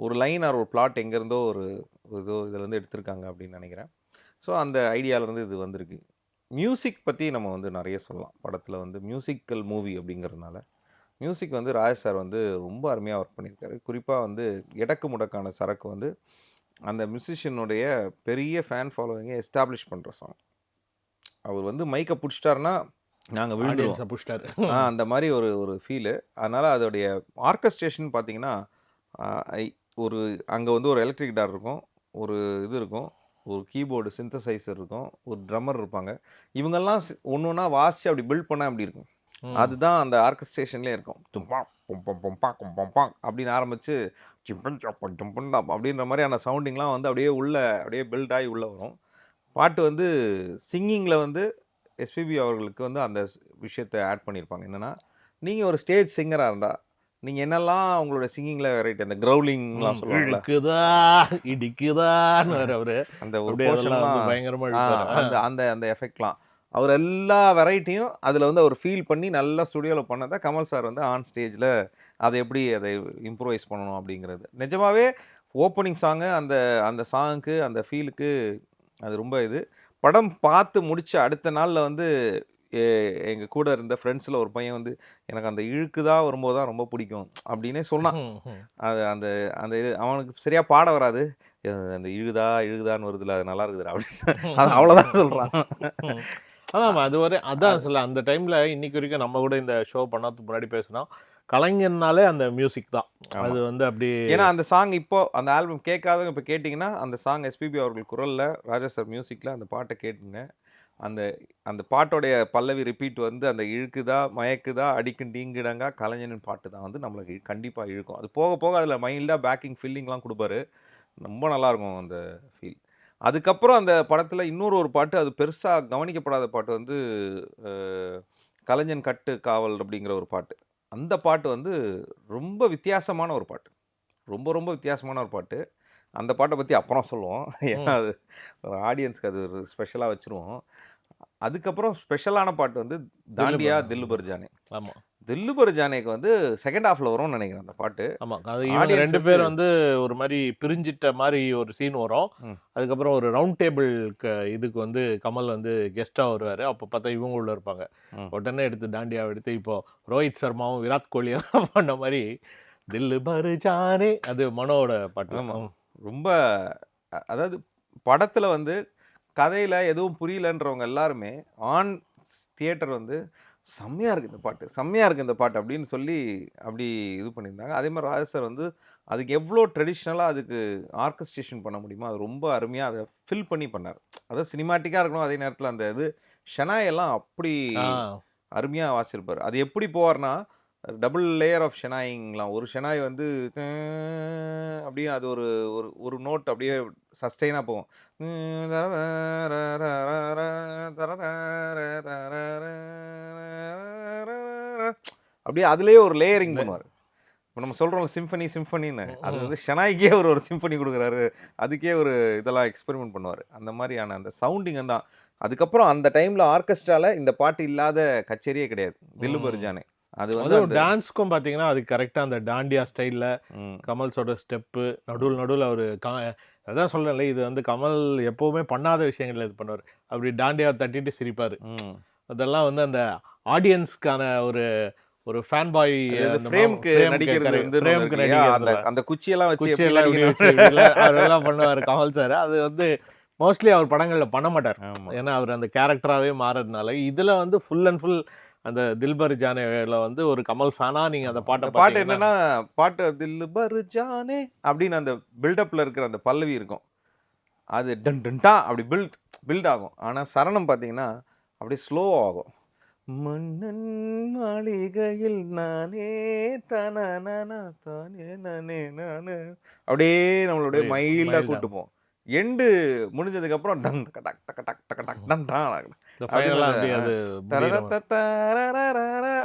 D: ஒரு லைன் ஆர் ஒரு பிளாட் எங்கேருந்தோ ஏதோ இதுலேருந்து எடுத்திருக்காங்க அப்படின்னு நினைக்கிறேன். ஸோ அந்த ஐடியாவிலேருந்து இது வந்திருக்கு. மியூசிக் பற்றி நம்ம வந்து நிறைய சொல்லலாம். படத்தில் வந்து மியூசிக்கல் மூவி அப்படிங்கிறதுனால மியூசிக் வந்து ராஜ் சார் வந்து ரொம்ப அருமையாக ஒர்க் பண்ணியிருக்காரு. குறிப்பாக வந்து எடக்கு முடக்கான சரக்கு வந்து அந்த மியூசிஷியனுடைய பெரிய ஃபேன் ஃபாலோவிங்கை எஸ்டாப்ளிஷ் பண்ணுற சாங். அவர் வந்து மைக்கை பிடிச்சிட்டாருன்னா நாங்கள் விழுந்துருவோம்
E: புஷ்டார்.
D: அந்த மாதிரி ஒரு ஃபீலு. அதனால் அதோடைய ஆர்கஸ்ட்ரேஷன் பார்த்தீங்கன்னா அங்கே வந்து ஒரு எலக்ட்ரிக் கிட்டார் இருக்கும், ஒரு இது இருக்கும், ஒரு கீபோர்டு சிந்தசைசர் இருக்கும், ஒரு ட்ரம்மர் இருப்பாங்க. இவங்கெல்லாம் ஒன்று ஒன்றா வாசித்து அப்படி பில்ட் பண்ணால் அப்படி இருக்கும். அதுதான் அந்த ஆர்கஸ்ட்ரேஷன்லேயே இருக்கும். தும்பா பொம்பம் பொம்பா கும்பம் அப்படின்னு ஆரம்பித்து ஜிம்பன் சப்பன் ஜம்பன் அப்படின்ற மாதிரியான சவுண்டிங்லாம் வந்து அப்படியே பில்ட் ஆகி உள்ளே வரும். பாட்டு வந்து சிங்கிங்கில் வந்து எஸ்பிபி அவர்களுக்கு வந்து அந்த விஷயத்தை ஆட் பண்ணியிருப்பாங்க. என்னென்னா நீங்கள் ஒரு ஸ்டேஜ் சிங்கராக இருந்தால் நீங்கள் என்னெல்லாம் உங்களோட சிங்கிங்கில் வெரைட்டி அந்த க்ரௌலிங்லாம் சொல்லுவாங்க
E: இடிக்குதான்னு அவர்
D: அந்த ஒரு பயங்கரமாக அந்த எஃபெக்ட்லாம் அவர் எல்லா வெரைட்டியும் அதில் வந்து அவர் ஃபீல் பண்ணி நல்லா ஸ்டுடியோவில் பண்ணதை கமல் சார் வந்து ஆன் ஸ்டேஜில் அதை இம்ப்ரூவைஸ் பண்ணணும் அப்படிங்கிறது. நிஜமாகவே ஓப்பனிங் சாங்கு அந்த சாங்குக்கு அந்த ஃபீலுக்கு அது ரொம்ப படம் பார்த்து முடிச்ச அடுத்த நாளில் வந்து எங்கள் கூட இருந்த ஃப்ரெண்ட்ஸில் ஒரு பையன் வந்து எனக்கு அந்த இழுக்குதான் வரும்போது தான் ரொம்ப பிடிக்கும் அப்படின்னே சொன்னான். அந்த அவனுக்கு சரியாக பாட வராது. அந்த இழுகுதான்னு வருதுல அது நல்லா இருக்குதுடா அப்படின்னு அது அவ்வளோதான் சொல்கிறான்.
E: ஆமாம் அதான் சொல்ல அந்த டைமில் இன்னைக்கு வரைக்கும் நம்ம கூட இந்த ஷோ பண்ணாதுக்கு முன்னாடி பேசினோம். கலைஞர்னாலே அந்த மியூசிக் தான். அது வந்து அப்படி
D: ஏன்னா அந்த சாங் இப்போ அந்த ஆல்பம் கேட்காதவங்க இப்போ கேட்டிங்கன்னா அந்த சாங் எஸ்பிபி அவர்கள் குரலில் ராஜா சார் மியூசிக்கில் அந்த பாட்டை கேட்டுங்க. அந்த பாட்டோடைய பல்லவி ரிப்பீட் வந்து அந்த இழுக்குதா மயக்குதா அடிக்கும் டீங்கிடங்கா கலைஞனின் பாட்டு தான் வந்து நம்மளுக்கு கண்டிப்பாக இழுக்கும். அது போக போக அதில் மைல்டாக பேக்கிங் ஃபீல்லிங்லாம் கொடுப்பாரு. ரொம்ப நல்லாயிருக்கும் அந்த ஃபீல். அதுக்கப்புறம் அந்த படத்தில் இன்னொரு பாட்டு அது பெருசாக கவனிக்கப்படாத பாட்டு வந்து கலைஞன் கட்டு காவல் அப்படிங்கிற ஒரு பாட்டு. அந்த பாட்டு வந்து ரொம்ப வித்தியாசமான ஒரு பாட்டு. ரொம்ப ரொம்ப வித்தியாசமான ஒரு பாட்டு. அந்த பாட்டை பற்றி அப்புறம் சொல்லுவோம். ஏன்னா அது ஆடியன்ஸ்க்கு அது ஒரு ஸ்பெஷலாக வச்சுருவோம். அதுக்கப்புறம் ஸ்பெஷலான பாட்டு வந்து தாண்டியா தில்லுபர் ஜானே.
E: ஆமாம்
D: தில்லுபர் ஜானேக்கு வந்து செகண்ட் ஹாஃபில் வரும்னு நினைக்கிறேன் அந்த பாட்டு.
E: ஆமாம் அது இவங்க ரெண்டு பேர் வந்து ஒரு மாதிரி பிரிஞ்சிட்ட மாதிரி ஒரு சீன் வரும். அதுக்கப்புறம் ஒரு ரவுண்ட் டேபிளுக்கு இதுக்கு வந்து கமல் வந்து கெஸ்ட்டாக வருவார். அப்போ பார்த்தா இவங்க உள்ள இருப்பாங்க. உடனே எடுத்து தாண்டியாவை எடுத்து இப்போது ரோஹித் சர்மாவும் விராட் கோலியும் பண்ண மாதிரி தில்லுபர் ஜானே அது மனோட பாட்டு.
D: ரொம்ப அதாவது படத்தில் வந்து கதையில் எதுவும் புரியலன்றவங்க எல்லாருமே ஆன் தியேட்டர் வந்து செம்மையாக இருக்குது இந்த பாட்டு அப்படின்னு சொல்லி அப்படி இது பண்ணியிருந்தாங்க. அதே மாதிரி ராஜா சார் வந்து அதுக்கு எவ்வளோ ட்ரெடிஷ்னலாக அதுக்கு ஆர்கஸ்ட்ரேஷன் பண்ண முடியுமோ அது ரொம்ப அருமையாக அதை ஃபில் பண்ணி பண்ணார். அதாவது சினிமாட்டிக்காக இருக்கணும், அதே நேரத்தில் அந்த ஷெனாயெல்லாம் அப்படி அருமையாக வாசிச்சிருப்பார். அது எப்படி போவார்னா டபுள் லேயர் ஆஃப் ஷெனாயிங்லாம். ஒரு ஷெனாய் வந்து அப்படியே அது ஒரு நோட் அப்படியே சஸ்டெயினாக போகும். அப்படியே அதுலேயே ஒரு லேயரிங் பண்ணுவார். இப்போ நம்ம சொல்கிறோம் சிம்பனின்னு, அது வந்து ஷெனாய்க்கே ஒரு சிம்பனி கொடுக்குறாரு, அதுக்கே ஒரு இதெல்லாம் எக்ஸ்பெரிமெண்ட் பண்ணுவார். அந்த மாதிரியான அந்த சவுண்டிங் தான். அதுக்கப்புறம் அந்த டைமில் ஆர்கெஸ்ட்ராவில் இந்த பாட்டு இல்லாத கச்சேரியே கிடையாது, தில் பர் ஜானே. அது வந்து
E: அதுவும் டான்ஸ்க்கும் பார்த்தீங்கன்னா அது கரெக்டாக அந்த டாண்டியா ஸ்டைலில் கமல்ஸோட ஸ்டெப்பு நடுவில் அவர் அதான் சொல்கிறேன்ல, இது வந்து கமல் எப்போவுமே பண்ணாத விஷயங்கள் இது பண்ணுவார். அப்படி டாண்டியா தட்டிட்டு சிரிப்பார். அதெல்லாம் வந்து அந்த ஆடியன்ஸ்க்கான ஒரு ஒரு ஃபேன் பாய்
D: ஃப்ரேம்க்கு நடிக்கிறது வந்து
E: ஃப்ரேம்க்கு
D: அந்த குச்சியெல்லாம் வச்சு
E: அதெல்லாம் பண்ணுவார் கமல் சார். அது வந்து மோஸ்ட்லி அவர் படங்களில் பண்ண மாட்டார், ஏன்னா அவர் அந்த கேரக்டராகவே மாறதுனால. இதில் வந்து ஃபுல் அண்ட் ஃபுல் அந்த தில்பர் ஜானேல வந்து ஒரு கமல் ஃபேனா நீங்க அந்த பாட்டு
D: என்னன்னா, பாட்டு தில்பர் ஜானே அப்படின்னு அந்த பில்டப்ல இருக்கிற அந்த பல்லவி இருக்கும், அது டன் டன்டா அப்படி பில்ட் ஆகும். ஆனா சரணம் பார்த்தீங்கன்னா அப்படியே ஸ்லோ ஆகும். மன்னன் மாளிகையில் நானே தானே தானே நானே நானே அப்படியே நம்மளுடைய மைல்டா கூட்டு போவோம். எண்டு முடிஞ்சதுக்கு அப்புறம் டன் டக் டக் டக் டக் டக் டன் டான்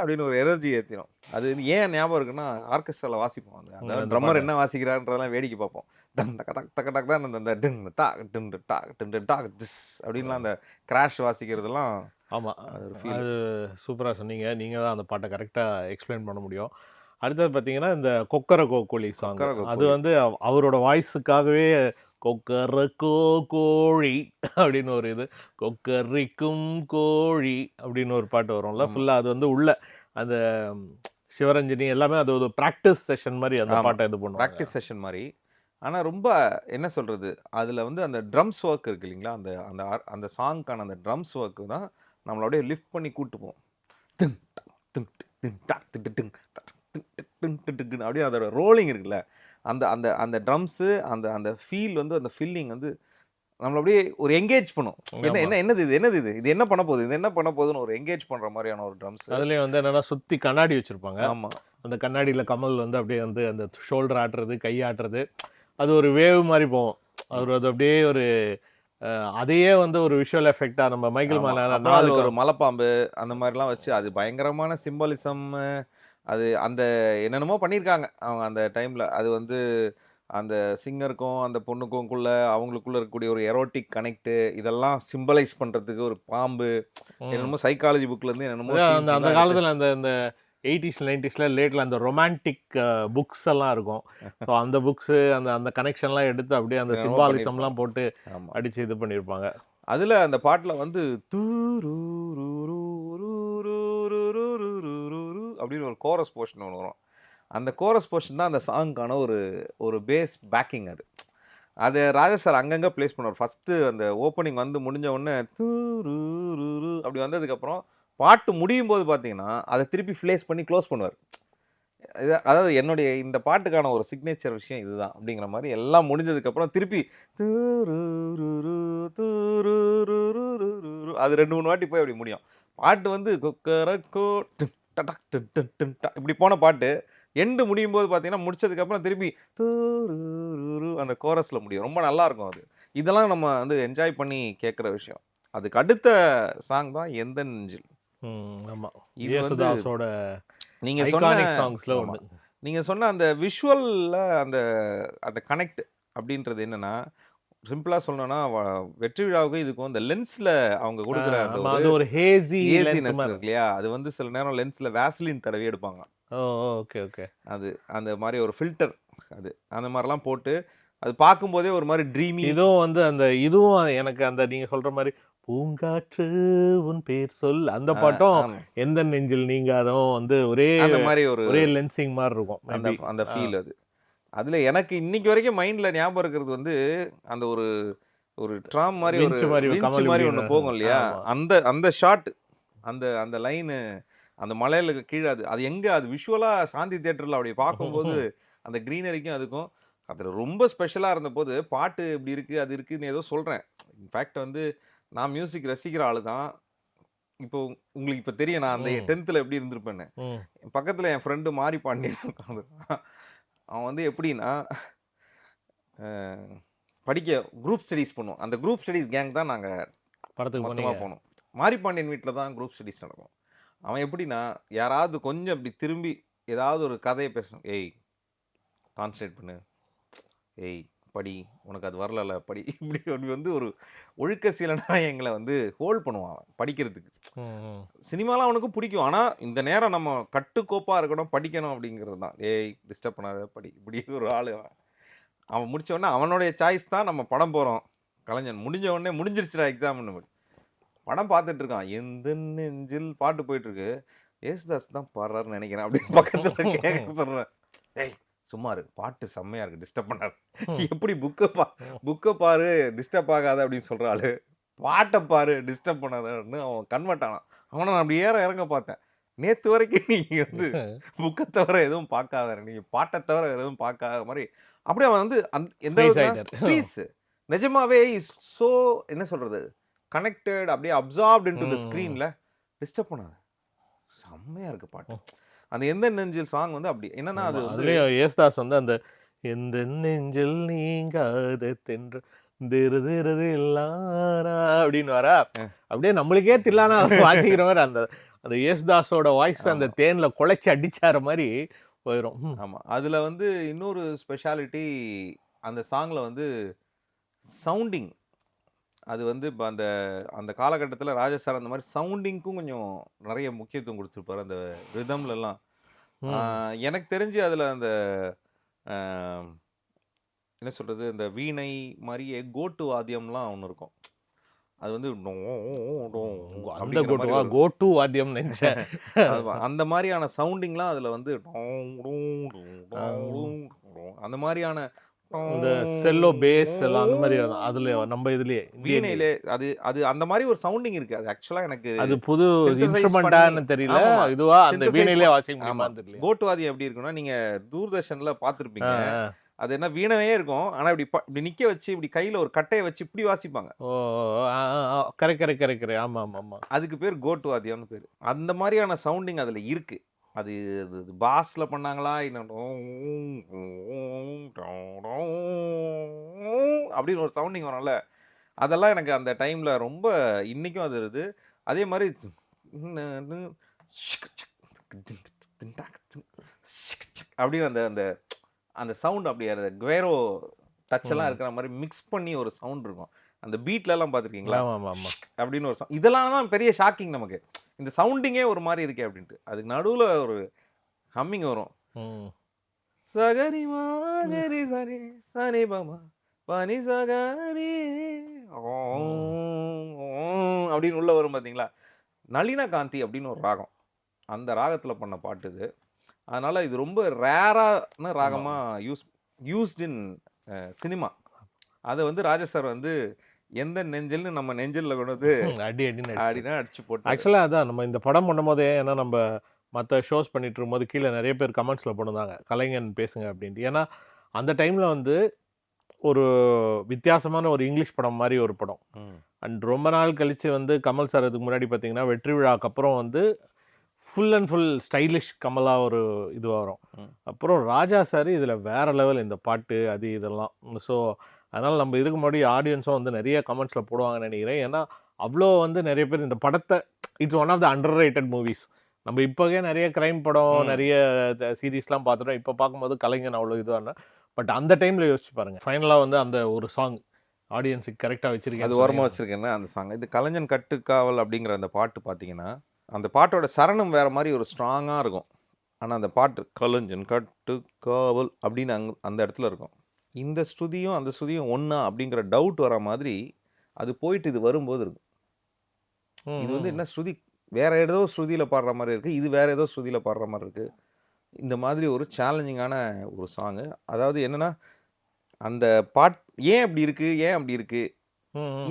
D: அப்படின்னு ஒரு எனர்ஜி ஏற்றிடும். அது ஏன் ஞாபகம் இருக்குன்னா, ஆர்கெஸ்ட்ராவில் வாசிப்போம், அந்த ட்ரம்மர் என்ன வாசிக்கிறான்றதெல்லாம் வேடிக்கை பார்ப்போம். தன் டக் டக் டக் டக் தான் அந்த டின் டா டின் டா டின் டா திஸ் அப்படின்லாம் அந்த கிராஷ் வாசிக்கிறதுலாம்.
E: ஆமாம், அது சூப்பராக சொன்னீங்க. நீங்கள் தான் அந்த பாட்டை கரெக்டாக எக்ஸ்பிளைன் பண்ண முடியும். அடுத்தது பார்த்தீங்கன்னா இந்த கொக்கரக்கோ கோழி சாங், அது வந்து அவரோட வாய்ஸுக்காகவே கொக்கரக்கோ கோழி அப்படின்னு ஒரு இது, கொக்கரிக்கும் கோழி அப்படின்னு ஒரு பாட்டு வரும்ல ஃபுல்லாக. அது வந்து உள்ள அந்த சிவரஞ்சனி எல்லாமே அது ஒரு ப்ராக்டிஸ் செஷன் மாதிரி அந்த பாட்டை இது பண்ணுவோம்,
D: ப்ராக்டிஸ் செஷன் மாதிரி. ஆனால் ரொம்ப என்ன சொல்கிறது, அதில் வந்து அந்த ட்ரம்ஸ் ஒர்க் இருக்குது இல்லைங்களா, அந்த அந்த அந்த சாங்க்கான அந்த ட்ரம்ஸ் ஒர்க்கு தான் நம்மளோடைய லிஃப்ட் பண்ணி கூட்டு போவோம். அப்படியே அதோட ரோலிங் இருக்குல்ல, அந்த அந்த அந்த ட்ரம்ஸு அந்த அந்த ஃபீல் வந்து அந்த ஃபீல்லிங் வந்து நம்மள அப்படியே ஒரு எங்கேஜ் பண்ணும். என்னது இது என்ன பண்ண போகுதுன்னு ஒரு எங்கேஜ் பண்ணுற மாதிரியான ஒரு ட்ரம்ஸ்.
E: அதுலேயும் வந்து என்னென்னா சுற்றி கண்ணாடி வச்சுருப்பாங்க. ஆமாம், அந்த கண்ணாடியில் கமல் வந்து அப்படியே வந்து அந்த ஷோல்டர் ஆட்டுறது, கை ஆட்டுறது, அது ஒரு வேவ் மாதிரி போவோம். அவர் அது அப்படியே ஒரு அதையே வந்து ஒரு விஷுவல் எஃபெக்டாக நம்ம மைக்கேல்
D: மேலே ஒரு மலைப்பாம்பு அந்த மாதிரிலாம் வச்சு அது பயங்கரமான சிம்பாலிசம். அது அந்த என்னென்னமோ பண்ணியிருக்காங்க அவங்க அந்த டைமில். அது வந்து அந்த சிங்கருக்கும் அந்த பொண்ணுக்கும்குள்ள அவங்களுக்குள்ள இருக்கக்கூடிய ஒரு எரோட்டிக் கனெக்ட், இதெல்லாம் சிம்பலைஸ் பண்ணுறதுக்கு ஒரு பாம்பு என்னென்னமோ சைக்காலஜி புக்லேருந்து என்னென்னமோ
E: அந்த காலத்தில் அந்த 80s 90s லேட்டில் அந்த ரொமான்டிக் புக்ஸ் எல்லாம் இருக்கும். ஸோ அந்த புக்ஸு அந்த அந்த கனெக்ஷன்லாம் எடுத்து அப்படியே அந்த சிம்பாலிசம்லாம் போட்டு அடித்து இது பண்ணியிருப்பாங்க.
D: அதில் அந்த பாட்டில் வந்து அப்படின்னு ஒரு கோரஸ் போர்ஷன் ஒன்று வரும். அந்த கோரஸ் போர்ஷன் தான் அந்த சாங்க்கான ஒரு பேஸ் பேக்கிங். அது ராஜா சார் அங்கங்கே ப்ளேஸ் பண்ணுவார். ஃபஸ்ட்டு அந்த ஓப்பனிங் வந்து முடிஞ்ச உடனே அப்படி வந்ததுக்கப்புறம் பாட்டு முடியும் போது பார்த்தீங்கன்னா அதை திருப்பி ஃப்ளேஸ் பண்ணி க்ளோஸ் பண்ணுவார். அதாவது என்னுடைய இந்த பாட்டுக்கான ஒரு சிக்னேச்சர் விஷயம் இதுதான் அப்படிங்கிற மாதிரி எல்லாம் முடிஞ்சதுக்கப்புறம் திருப்பி அது 2-3 வாட்டி போய் அப்படி முடியும். பாட்டு வந்து கொக்கரக்கோ இப்படி போன பாட்டு எண்டு முடியும் போது பார்த்தீங்கன்னா முடிச்சதுக்கப்புறம் திருப்பி அந்த கோரஸில் முடியும். ரொம்ப நல்லாயிருக்கும் அது. இதெல்லாம் நம்ம வந்து என்ஜாய் பண்ணி கேட்குற விஷயம். அதுக்கு அடுத்த சாங் தான் எந்த நெஞ்சில்.
E: ஆமாம், இது யேசுதாஸோட
D: நீங்கள் சொன்ன அந்த விஷுவலில் அந்த அந்த கனெக்ட் அப்படின்றது என்னென்னா, சிம்பிளாக சொல்லணும்னா வெற்றி விழாவுக்கு இதுக்கும் இந்த லென்ஸில் அவங்க கொடுக்குற அந்த ஒரு ஹேசினஸ் இருக்கு இல்லையா, அது வந்து சில நேரம் லென்ஸில் வேஸ்லின் தடவி எடுப்பாங்க.
E: ஓகே ஓகே,
D: அது அந்த மாதிரி ஒரு ஃபில்டர், அது அந்த மாதிரிலாம் போட்டு அது பார்க்கும்போதே ஒரு மாதிரி ட்ரீமி.
E: இதுவும் வந்து அந்த இதுவும் எனக்கு அந்த நீங்கள் சொல்கிற மாதிரி பூங்காற்று உன் பேர் சொல் அந்த பாட்டும் எந்த நெஞ்சில் நீங்காதவும் வந்து ஒரே
D: அந்த மாதிரி ஒரே
E: லென்சிங் மாதிரி இருக்கும்
D: அந்த ஃபீல். அது அதில் எனக்கு இன்னைக்கு வரைக்கும் மைண்டில் ஞாபகம் இருக்கிறது வந்து அந்த ஒரு ட்ராம் மாதிரி மாதிரி ஒன்று போகும் இல்லையா, அந்த ஷாட், அந்த லைனு அந்த மலையில கீழே அது எங்கே அது விஷுவலாக சாந்தி தியேட்டரில் அப்படி பார்க்கும்போது அந்த க்ரீனரிக்கும் அதுக்கும் அதில் ரொம்ப ஸ்பெஷலாக இருந்தபோது பாட்டு இப்படி இருக்குது அது இருக்குதுன்னு ஏதோ சொல்கிறேன். இன்ஃபேக்ட் வந்து நான் மியூசிக் ரசிக்கிற ஆளு தான். இப்போ உங்களுக்கு இப்போ தெரியும் நான் அந்த 10th எப்படி இருந்திருப்பேன்னு. பக்கத்தில் என் ஃப்ரெண்டு மாரி பாண்டியன் உட்காந்துருக்கான். அவன் வந்து எப்படின்னா படிக்க குரூப் ஸ்டடீஸ் பண்ணுவோம். அந்த குரூப் ஸ்டடீஸ் கேங் தான் நாங்கள்
E: படத்துக்கு
D: மொத்தமாக போனோம். மாரி பாண்டியன் வீட்டில் தான் குரூப் ஸ்டடீஸ் நடக்கும். அவன் எப்படின்னா யாராவது கொஞ்சம் இப்படி திரும்பி ஏதாவது ஒரு கதையை பேசணும், ஏய் கான்சன்ட்ரேட் பண்ணு, ஏய் படி, உனக்கு அது வரலல்ல படி, இப்படி அப்படி வந்து ஒரு ஒழுக்க சீலனா எங்களை வந்து ஹோல்ட் பண்ணுவான் அவன் படிக்கிறதுக்கு. சினிமாலாம் அவனுக்கு பிடிக்கும், ஆனால் இந்த நேரம் நம்ம கட்டுக்கோப்பாக இருக்கணும், படிக்கணும் அப்படிங்கிறது தான். ஏய் டிஸ்டர்ப் பண்ணாத படி, இப்படி ஒரு ஆள் அவன். அவன் முடிச்ச உடனே அவனுடைய சாய்ஸ் தான் நம்ம படம் போகிறோம். கலைஞன் முடிஞ்ச உடனே முடிஞ்சிருச்சுடா எக்ஸாம்னு படம் பார்த்துட்டு இருக்கான். எந்த நெஞ்சில் பாட்டு போயிட்டு இருக்கு, ஏசுதாஸ் தான் பாடுறாருன்னு நினைக்கிறேன் அப்படின்னு பக்கத்தில் கேட்க சொல்கிறேன். ஏய் சும்மா இருக்கு, பாட்டு செம்மையா இருக்கு, டிஸ்டர்ப் பண்ணாரு. எப்படி புக்கை பாரு டிஸ்டர்ப் ஆகாத அப்படின்னு சொல்ற ஆளு, பாட்டை பாரு டிஸ்டர்ப் பண்ணாதன்னு அவன் கன்வெர்ட் ஆனான். அவனை நான் அப்படி இறங்க பார்த்தேன். நேற்று வரைக்கும் நீங்க வந்து புக்கை தவிர எதுவும் பார்க்காத, நீங்க பாட்டை தவிர எதுவும் பார்க்காத மாதிரி அப்படியே அவன் வந்து எந்த ப்ளீஸ் நிஜமாவே ஸோ என்ன சொல்றது கனெக்டட், அப்படியே அப்சார்ப்ட் இன்டு தி ஸ்க்ரீன்ல. டிஸ்டர்ப் பண்ணாத, செம்மையா இருக்கு பாட்டு. அந்த எந்த நெஞ்சில் சாங் வந்து அப்படி என்னன்னா அது
E: அதுலயும் ஏசுதாஸ் வந்து அந்த எந்த நெஞ்சில் நீங்காத தென்று திருதிருது இல்லாரா அப்படின்னு வரா, அப்படியே நம்மளுக்கே தில்லானா வாசிக்கிற மாதிரி அந்த அந்த ஏசுதாஸோட வாய்ஸ் அந்த தேன்ல குழைச்சி அடிச்சார மாதிரி போயிடும்.
D: ஆமா, அதுல வந்து இன்னொரு ஸ்பெஷாலிட்டி அந்த சாங்ல வந்து சவுண்டிங். அது வந்து இப்போ அந்த அந்த காலகட்டத்தில் ராஜா சார் அந்த மாதிரி சவுண்டிங்க்கும் கொஞ்சம் நிறைய முக்கியத்துவம் கொடுத்துருப்பாரு அந்த ரிதம்லலாம். எனக்கு தெரிஞ்சு அதில் அந்த என்ன சொல்கிறது, இந்த வீணை மாதிரியே கோட்டு வாத்தியம்லாம் ஒன்று இருக்கும். அது வந்து
E: அந்த கோட்டு வாத்தியம் நினைச்சேன்.
D: அந்த மாதிரியான சவுண்டிங்லாம் அதில் வந்து அந்த மாதிரியான
E: இந்த செல்லோ பேஸ் எல்லாம் அந்த மாதிரி அதுல நம்ம இதுலயே
D: வீணையிலே அது அது அந்த மாதிரி ஒரு சவுண்டிங் இருக்கு. அது ஆக்சுவலா எனக்கு
E: அது புது இன்ஸ்ட்ருமெண்டான்னு தெரியல, இதுவா அந்த வீணையிலே வாசிக்க முடியுமா தெரியல.
D: கோட்டுவாதி எப்படி இருக்குன்னா, நீங்க தூர்தர்ஷன்ல பார்த்திருப்பீங்க. அது என்ன வீணையே இருக்கும், ஆனா இப்படி நிக்க வச்சு இப்படி கையில ஒரு கட்டையை வச்சு இப்படி வாசிப்பாங்க.
E: ஓ கரெக்ட். ஆமா ஆமா ஆமா,
D: அதுக்கு பேர் கோட்டுவாதியம்னு பேர். அந்த மாதிரியான சவுண்டிங் அதுல இருக்கு. அது பாஸ்ல பண்ணாங்களா இல்லை அப்படின்னு ஒரு சவுண்டிங் வரும்ல, அதெல்லாம் எனக்கு அந்த டைம்ல ரொம்ப இன்னைக்கும் அது இருக்குது. அதே மாதிரி அப்படின்னு அந்த அந்த அந்த சவுண்ட் அப்படியே அந்த குவேரோ டச் எல்லாம் இருக்கிற மாதிரி மிக்ஸ் பண்ணி ஒரு சவுண்ட் இருக்கும். அந்த பீட்ல எல்லாம் பார்த்துருக்கீங்களா அப்படின்னு ஒரு இதெல்லாம் தான் பெரிய ஷாக்கிங் நமக்கு. இந்த சவுண்டிங்கே ஒரு மாதிரி இருக்கே அப்படின்ட்டு. அதுக்கு நடுவில் ஒரு ஹம்மிங் வரும். சகரி மாகரி சரி சரி பமா பனி சகரி அப்படின்னு உள்ள வரும் பார்த்தீங்களா. நளின காந்தி அப்படின்னு ஒரு ராகம், அந்த ராகத்தில் பண்ண பாட்டு இது. அதனால இது ரொம்ப ரேரான ராகமாக யூஸ்ட் இன் சினிமா. அதை வந்து ராஜா சார் வந்து எந்த நெஞ்சில்னு நம்ம நெஞ்சில் கொண்டு வந்து அடினா அடிச்சு போட்டு.
E: ஆக்சுவலாக அதான் நம்ம இந்த படம் பண்ணும்போதே, ஏன்னா நம்ம மற்ற ஷோஸ் பண்ணிட்டு இருக்கும்போது கீழே நிறைய பேர் கமெண்ட்ஸில் போடுறாங்க கலைஞன் பேசுங்க அப்படின்ட்டு. ஏன்னா அந்த டைமில் வந்து ஒரு வித்தியாசமான ஒரு இங்கிலீஷ் படம் மாதிரி ஒரு படம். அண்ட் ரொம்ப நாள் கழித்து வந்து கமல் சார் அதுக்கு முன்னாடி பார்த்தீங்கன்னா வெற்றி விழாக்கு அப்புறம் வந்து ஃபுல் அண்ட் ஃபுல் ஸ்டைலிஷ் கமலாக ஒரு இது வரும். அப்புறம் ராஜா சார் இதில் வேறு லெவல் இந்த பாட்டு அது இதெல்லாம். ஸோ அதனால் நம்ம இதுக்கு முன்னாடி ஆடியன்ஸும் வந்து நிறைய கமெண்ட்ஸில் போடுவாங்கன்னு நினைக்கிறேன். ஏன்னா அவ்வளோ வந்து நிறைய பேர் இந்த படத்தை it's one of the underrated movies. நம்ம இப்போவே நிறைய க்ரைம் படம் நிறைய சீரீஸ்லாம் பார்த்துட்டோம். இப்போ பார்க்கும்போது கலைஞன் அவ்வளோ இதுவான, பட் அந்த டைமில் யோசிச்சு பாருங்கள். ஃபைனலாக வந்து அந்த ஒரு சாங் ஆடியன்ஸுக்கு கரெக்டாக வச்சுருக்கேன்,
D: அது ஓரமாக வச்சுருக்கேன்னா அந்த சாங். இது கலைஞன் கட்டுக்காவல் அப்படிங்கிற அந்த பாட்டு பார்த்தீங்கன்னா அந்த பாட்டோட சரணம் வேறு மாதிரி ஒரு ஸ்ட்ராங்காக இருக்கும். ஆனால் அந்த பாட்டு கலைஞன் கட்டுக்காவல் அப்படின்னு அந்த இடத்துல இருக்கும். இந்த ஸ்ருதியும் அந்த ஸ்ருதியும் ஒன்றா அப்படிங்கிற டவுட் வர மாதிரி அது போயிட்டு இது வரும்போது இருக்கும். இது வந்து என்ன ஸ்ருதி வேற ஏதோ ஸ்ருதியில் பாடுற மாதிரி இருக்குது, இது வேற ஏதோ ஸ்ருதியில் பாடுற மாதிரி இருக்குது. இந்த மாதிரி ஒரு சேலஞ்சிங்கான ஒரு சாங்கு. அதாவது என்னென்னா அந்த பாட் ஏன் அப்படி இருக்குது, ஏன் அப்படி இருக்குது,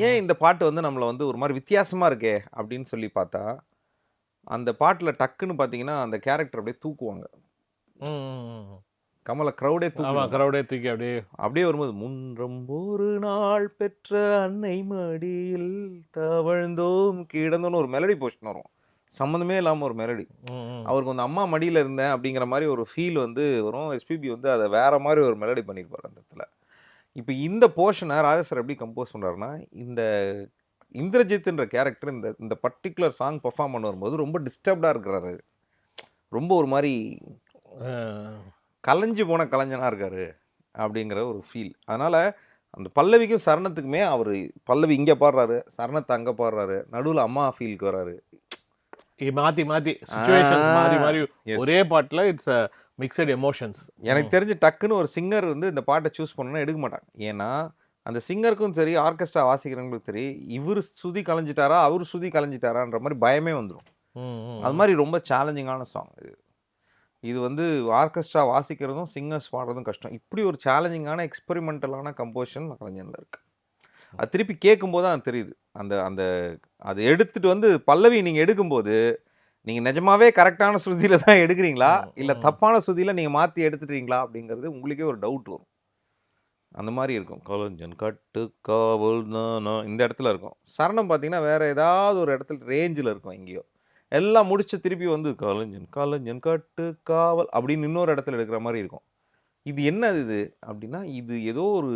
D: ஏன் இந்த பாட்டு வந்து நம்மளை வந்து ஒரு மாதிரி வித்தியாசமாக இருக்கே அப்படின்னு சொல்லி பார்த்தா, அந்த பாட்டில் டக்குன்னு பார்த்தீங்கன்னா அந்த கேரக்டர் அப்படியே தூக்குவாங்க. கமலை க்ரௌடே
E: தூக்கி
D: அப்படியே வரும்போது முன்றம் ஒரு நாள் பெற்ற அன்னை மடியில் தவழ்ந்தோம் கிடந்தோன்னு ஒரு மெலடி போர்ஷன் வரும். சம்மந்தமே இல்லாமல் ஒரு மெலடி. அவருக்கு வந்து அம்மா மடியில் இருந்தேன் அப்படிங்கிற மாதிரி ஒரு ஃபீல் வந்து வரும். எஸ்பிபி வந்து அதை வேற மாதிரி ஒரு மெலடி பண்ணியிருப்பார் அந்த இடத்துல. இப்போ இந்த போர்ஷனை ராஜா சார் எப்படி கம்போஸ் பண்ணுறாருன்னா, இந்த இந்திரஜித்ன்ற கேரக்டர் இந்த பர்டிகுலர் சாங் பெர்ஃபார்ம் பண்ண வரும்போது ரொம்ப டிஸ்டர்ப்டாக இருக்கிறாரு. ரொம்ப ஒரு மாதிரி கலைஞ்சு போன கலைஞனாக இருக்கார் அப்படிங்கிற ஒரு ஃபீல். அதனால் அந்த பல்லவிக்கும் சரணத்துக்குமே அவர் பல்லவி இங்கே பாடுறாரு, சரணத்தை அங்கே பாடுறாரு, நடுவில் அம்மா ஃபீலுக்கு வராரு.
E: மாற்றி சிச்சுவேஷன்ஸ் மாறி ஒரே பாட்டில் இட்ஸ் மிக்சட் எமோஷன்ஸ்.
D: எனக்கு தெரிஞ்சு டக்குன்னு ஒரு சிங்கர் வந்து இந்த பாட்டை சூஸ் பண்ணணும்னா எடுக்க மாட்டாங்க. ஏன்னா அந்த சிங்கருக்கும் சரி, ஆர்கெஸ்ட்ரா வாசிக்கிறவங்களுக்கும் சரி, இவர் சுதி கலைஞ்சிட்டாரா அவர் சுதி கலைஞ்சிட்டாரான்ற மாதிரி பயமே வந்துடும். அது மாதிரி ரொம்ப சேலஞ்சிங்கான சாங் இது வந்து ஆர்கெஸ்ட்ரா வாசிக்கிறதும் சிங்கர்ஸ் பாடுறதும் கஷ்டம். இப்படி ஒரு சேலஞ்சிங்கான எக்ஸ்பெரிமெண்டலான கம்போசிஷன் கலைஞனில் இருக்குது. அது திருப்பி கேட்கும்போது தான் தெரியுது. அந்த அந்த அது எடுத்துகிட்டு வந்து பல்லவி நீங்கள் எடுக்கும்போது நீங்கள் நிஜமாவே கரெக்டான ஸ்ருதியில் தான் எடுக்கிறீங்களா இல்லை தப்பான ஸ்ருதியில் நீங்கள் மாற்றி எடுத்துட்டீங்களா அப்படிங்கிறது உங்களுக்கே ஒரு டவுட் வரும். அந்த மாதிரி இருக்கும். கலைஞன் கட்டு காவல் இந்த இடத்துல இருக்கும். சரணம் பார்த்தீங்கன்னா வேறு ஏதாவது ஒரு இடத்துல ரேஞ்சில் இருக்கும். எங்கேயோ எல்லாம் முடிச்சு திருப்பி வந்து கலைஞன் கட்டு காவல் அப்படின்னு இன்னொரு இடத்துல எடுக்கிற மாதிரி இருக்கும். இது என்ன இது அப்படின்னா, இது ஏதோ ஒரு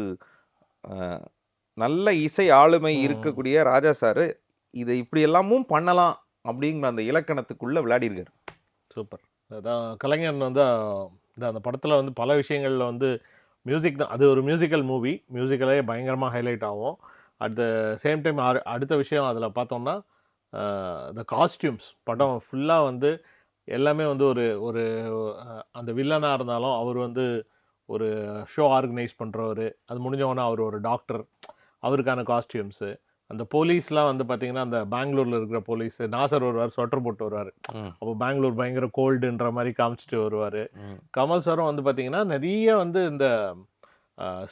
D: நல்ல இசை ஆளுமை இருக்கக்கூடிய ராஜா சார் இதை இப்படி எல்லாமும் பண்ணலாம் அப்படிங்கிற அந்த இலக்கணத்துக்குள்ளே விளையாடிருக்காரு.
E: சூப்பர். அதான் கலைஞன் வந்து அந்த படத்தில் வந்து பல விஷயங்களில் வந்து மியூசிக் தான். அது ஒரு மியூசிக்கல் மூவி, மியூசிக்கலே பயங்கரமாக ஹைலைட் ஆகும். அட் த சேம் டைம் அடுத்த விஷயம் அதில் பார்த்தோம்னா த காஸ்டியூம்ஸ். படம் ஃபுல்லாக வந்து எல்லாமே வந்து ஒரு அந்த வில்லனாக இருந்தாலும் அவர் வந்து ஒரு ஷோ ஆர்கனைஸ் பண்ணுறவர், அது முடிஞ்சவொன்னே அவர் ஒரு டாக்டர், அவருக்கான காஸ்டியூம்ஸு. அந்த போலீஸ்லாம் வந்து பார்த்திங்கன்னா அந்த பெங்களூரில் இருக்கிற போலீஸ் நாசர் வருவார், ஸ்வெட்டர் போட்டு வருவார். அப்போ பெங்களூர் பயங்கர கோல்டுன்ற மாதிரி காமிச்சிட்டு வருவார். கமல் சாரும் வந்து பார்த்திங்கன்னா நிறைய வந்து இந்த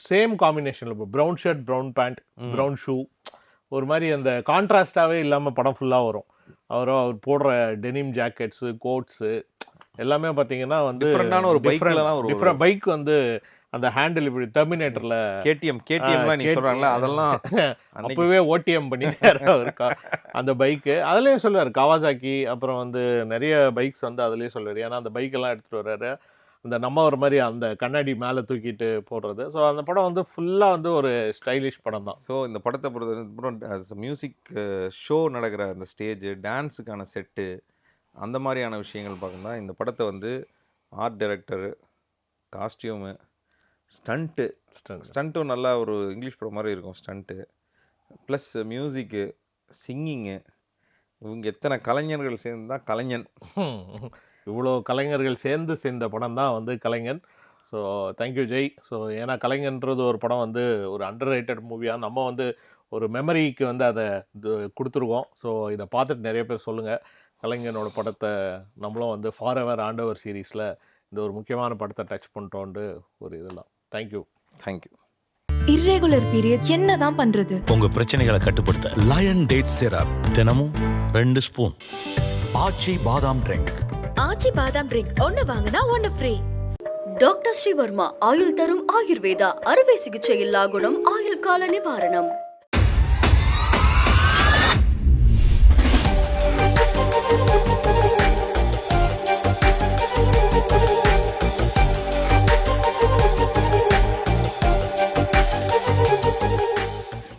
E: சேம் காம்பினேஷனில் இப்போ brown shirt, brown pant, brown shoe, ஒரு மாதிரி அந்த கான்ட்ராஸ்டாகவே இல்லாமல் படம் ஃபுல்லாக வரும். அவர் போடுற டெனிம் ஜாக்கெட்ஸு, கோட்ஸு எல்லாமே பார்த்தீங்கன்னா வந்து
D: டிஃப்ரெண்டான ஒரு
E: டிஃப்ரெண்ட் பைக் வந்து அந்த ஹேண்டில் இப்படி டெர்மினேட்டரில்
D: கேடிஎம் நீ சொல்கிறாங்களா அதெல்லாம்
E: அப்போவே ஓடிஎம் பண்ணிட்டாரு இருக்கா அந்த பைக்கு. அதுலேயும் சொல்லுவார் கவாசாக்கி, அப்புறம் வந்து நிறைய பைக்ஸ் வந்து அதுலேயும் சொல்லுவார். ஏன்னா அந்த பைக்கெல்லாம் எடுத்துகிட்டு வர்றாரு. அந்த நம்ம ஒரு மாதிரி அந்த கண்ணாடி மேலே தூக்கிட்டு போடுறது. ஸோ அந்த படம் வந்து ஃபுல்லாக வந்து ஒரு ஸ்டைலிஷ் படம் தான்.
D: ஸோ இந்த படத்தை பொறுத்த மியூசிக் ஷோ நடக்கிற அந்த ஸ்டேஜு, டான்ஸுக்கான செட்டு, அந்த மாதிரியான விஷயங்கள் பார்க்கணும்னா இந்த படத்தை வந்து ஆர்ட் டைரக்டரு, காஸ்டியூமு, ஸ்டண்ட்டும் நல்லா ஒரு இங்கிலீஷ் படம் மாதிரி இருக்கும் ஸ்டண்ட்டு, ப்ளஸ் மியூசிக்கு, சிங்கிங்கு, இவங்க எத்தனை கலைஞர்கள் சேர்ந்து தான் கலைஞன்.
E: இவ்வளோ கலைஞர்கள் சேர்ந்து சேர்ந்த படம் தான் வந்து கலைஞன். So thank you Jai. ஸோ ஏன்னா கலைஞன்றது ஒரு படம் வந்து ஒரு அண்டர் ரேட்டட் மூவியாக நம்ம வந்து ஒரு மெமரிக்கு வந்து அதை கொடுத்துருக்கோம். ஸோ இதை பார்த்துட்டு நிறைய பேர் சொல்லுங்கள், கலைஞனோட படத்தை நம்மளும் வந்து ஃபார் எவர் ஆண்டவர் சீரீஸில் இந்த ஒரு முக்கியமான படத்தை டச் பண்ணிட்டோன்ட்டு ஒரு இதெல்லாம். தேங்க்யூ.
A: இர்ரெகுலர் பீரியட் என்னதான் பண்றது?
B: உங்க பிரச்சனைகளை கட்டுப்படுத்த லயன் டேட் சிரப் தினமும் 2 ஸ்பூன். ஆச்சி பாதாம் ட்ரிங்க்.
C: ஆச்சி பாதாம் ட்ரிங்க் ஒன்று வாங்கினா ஒன்று ஃப்ரீ. டாக்டர் ஸ்ரீவர்மா ஆயுள் தரும் ஆயுர்வேதா அறுவை சிகிச்சை இல்லா குணம், ஆயுள் கால நிவாரணம்.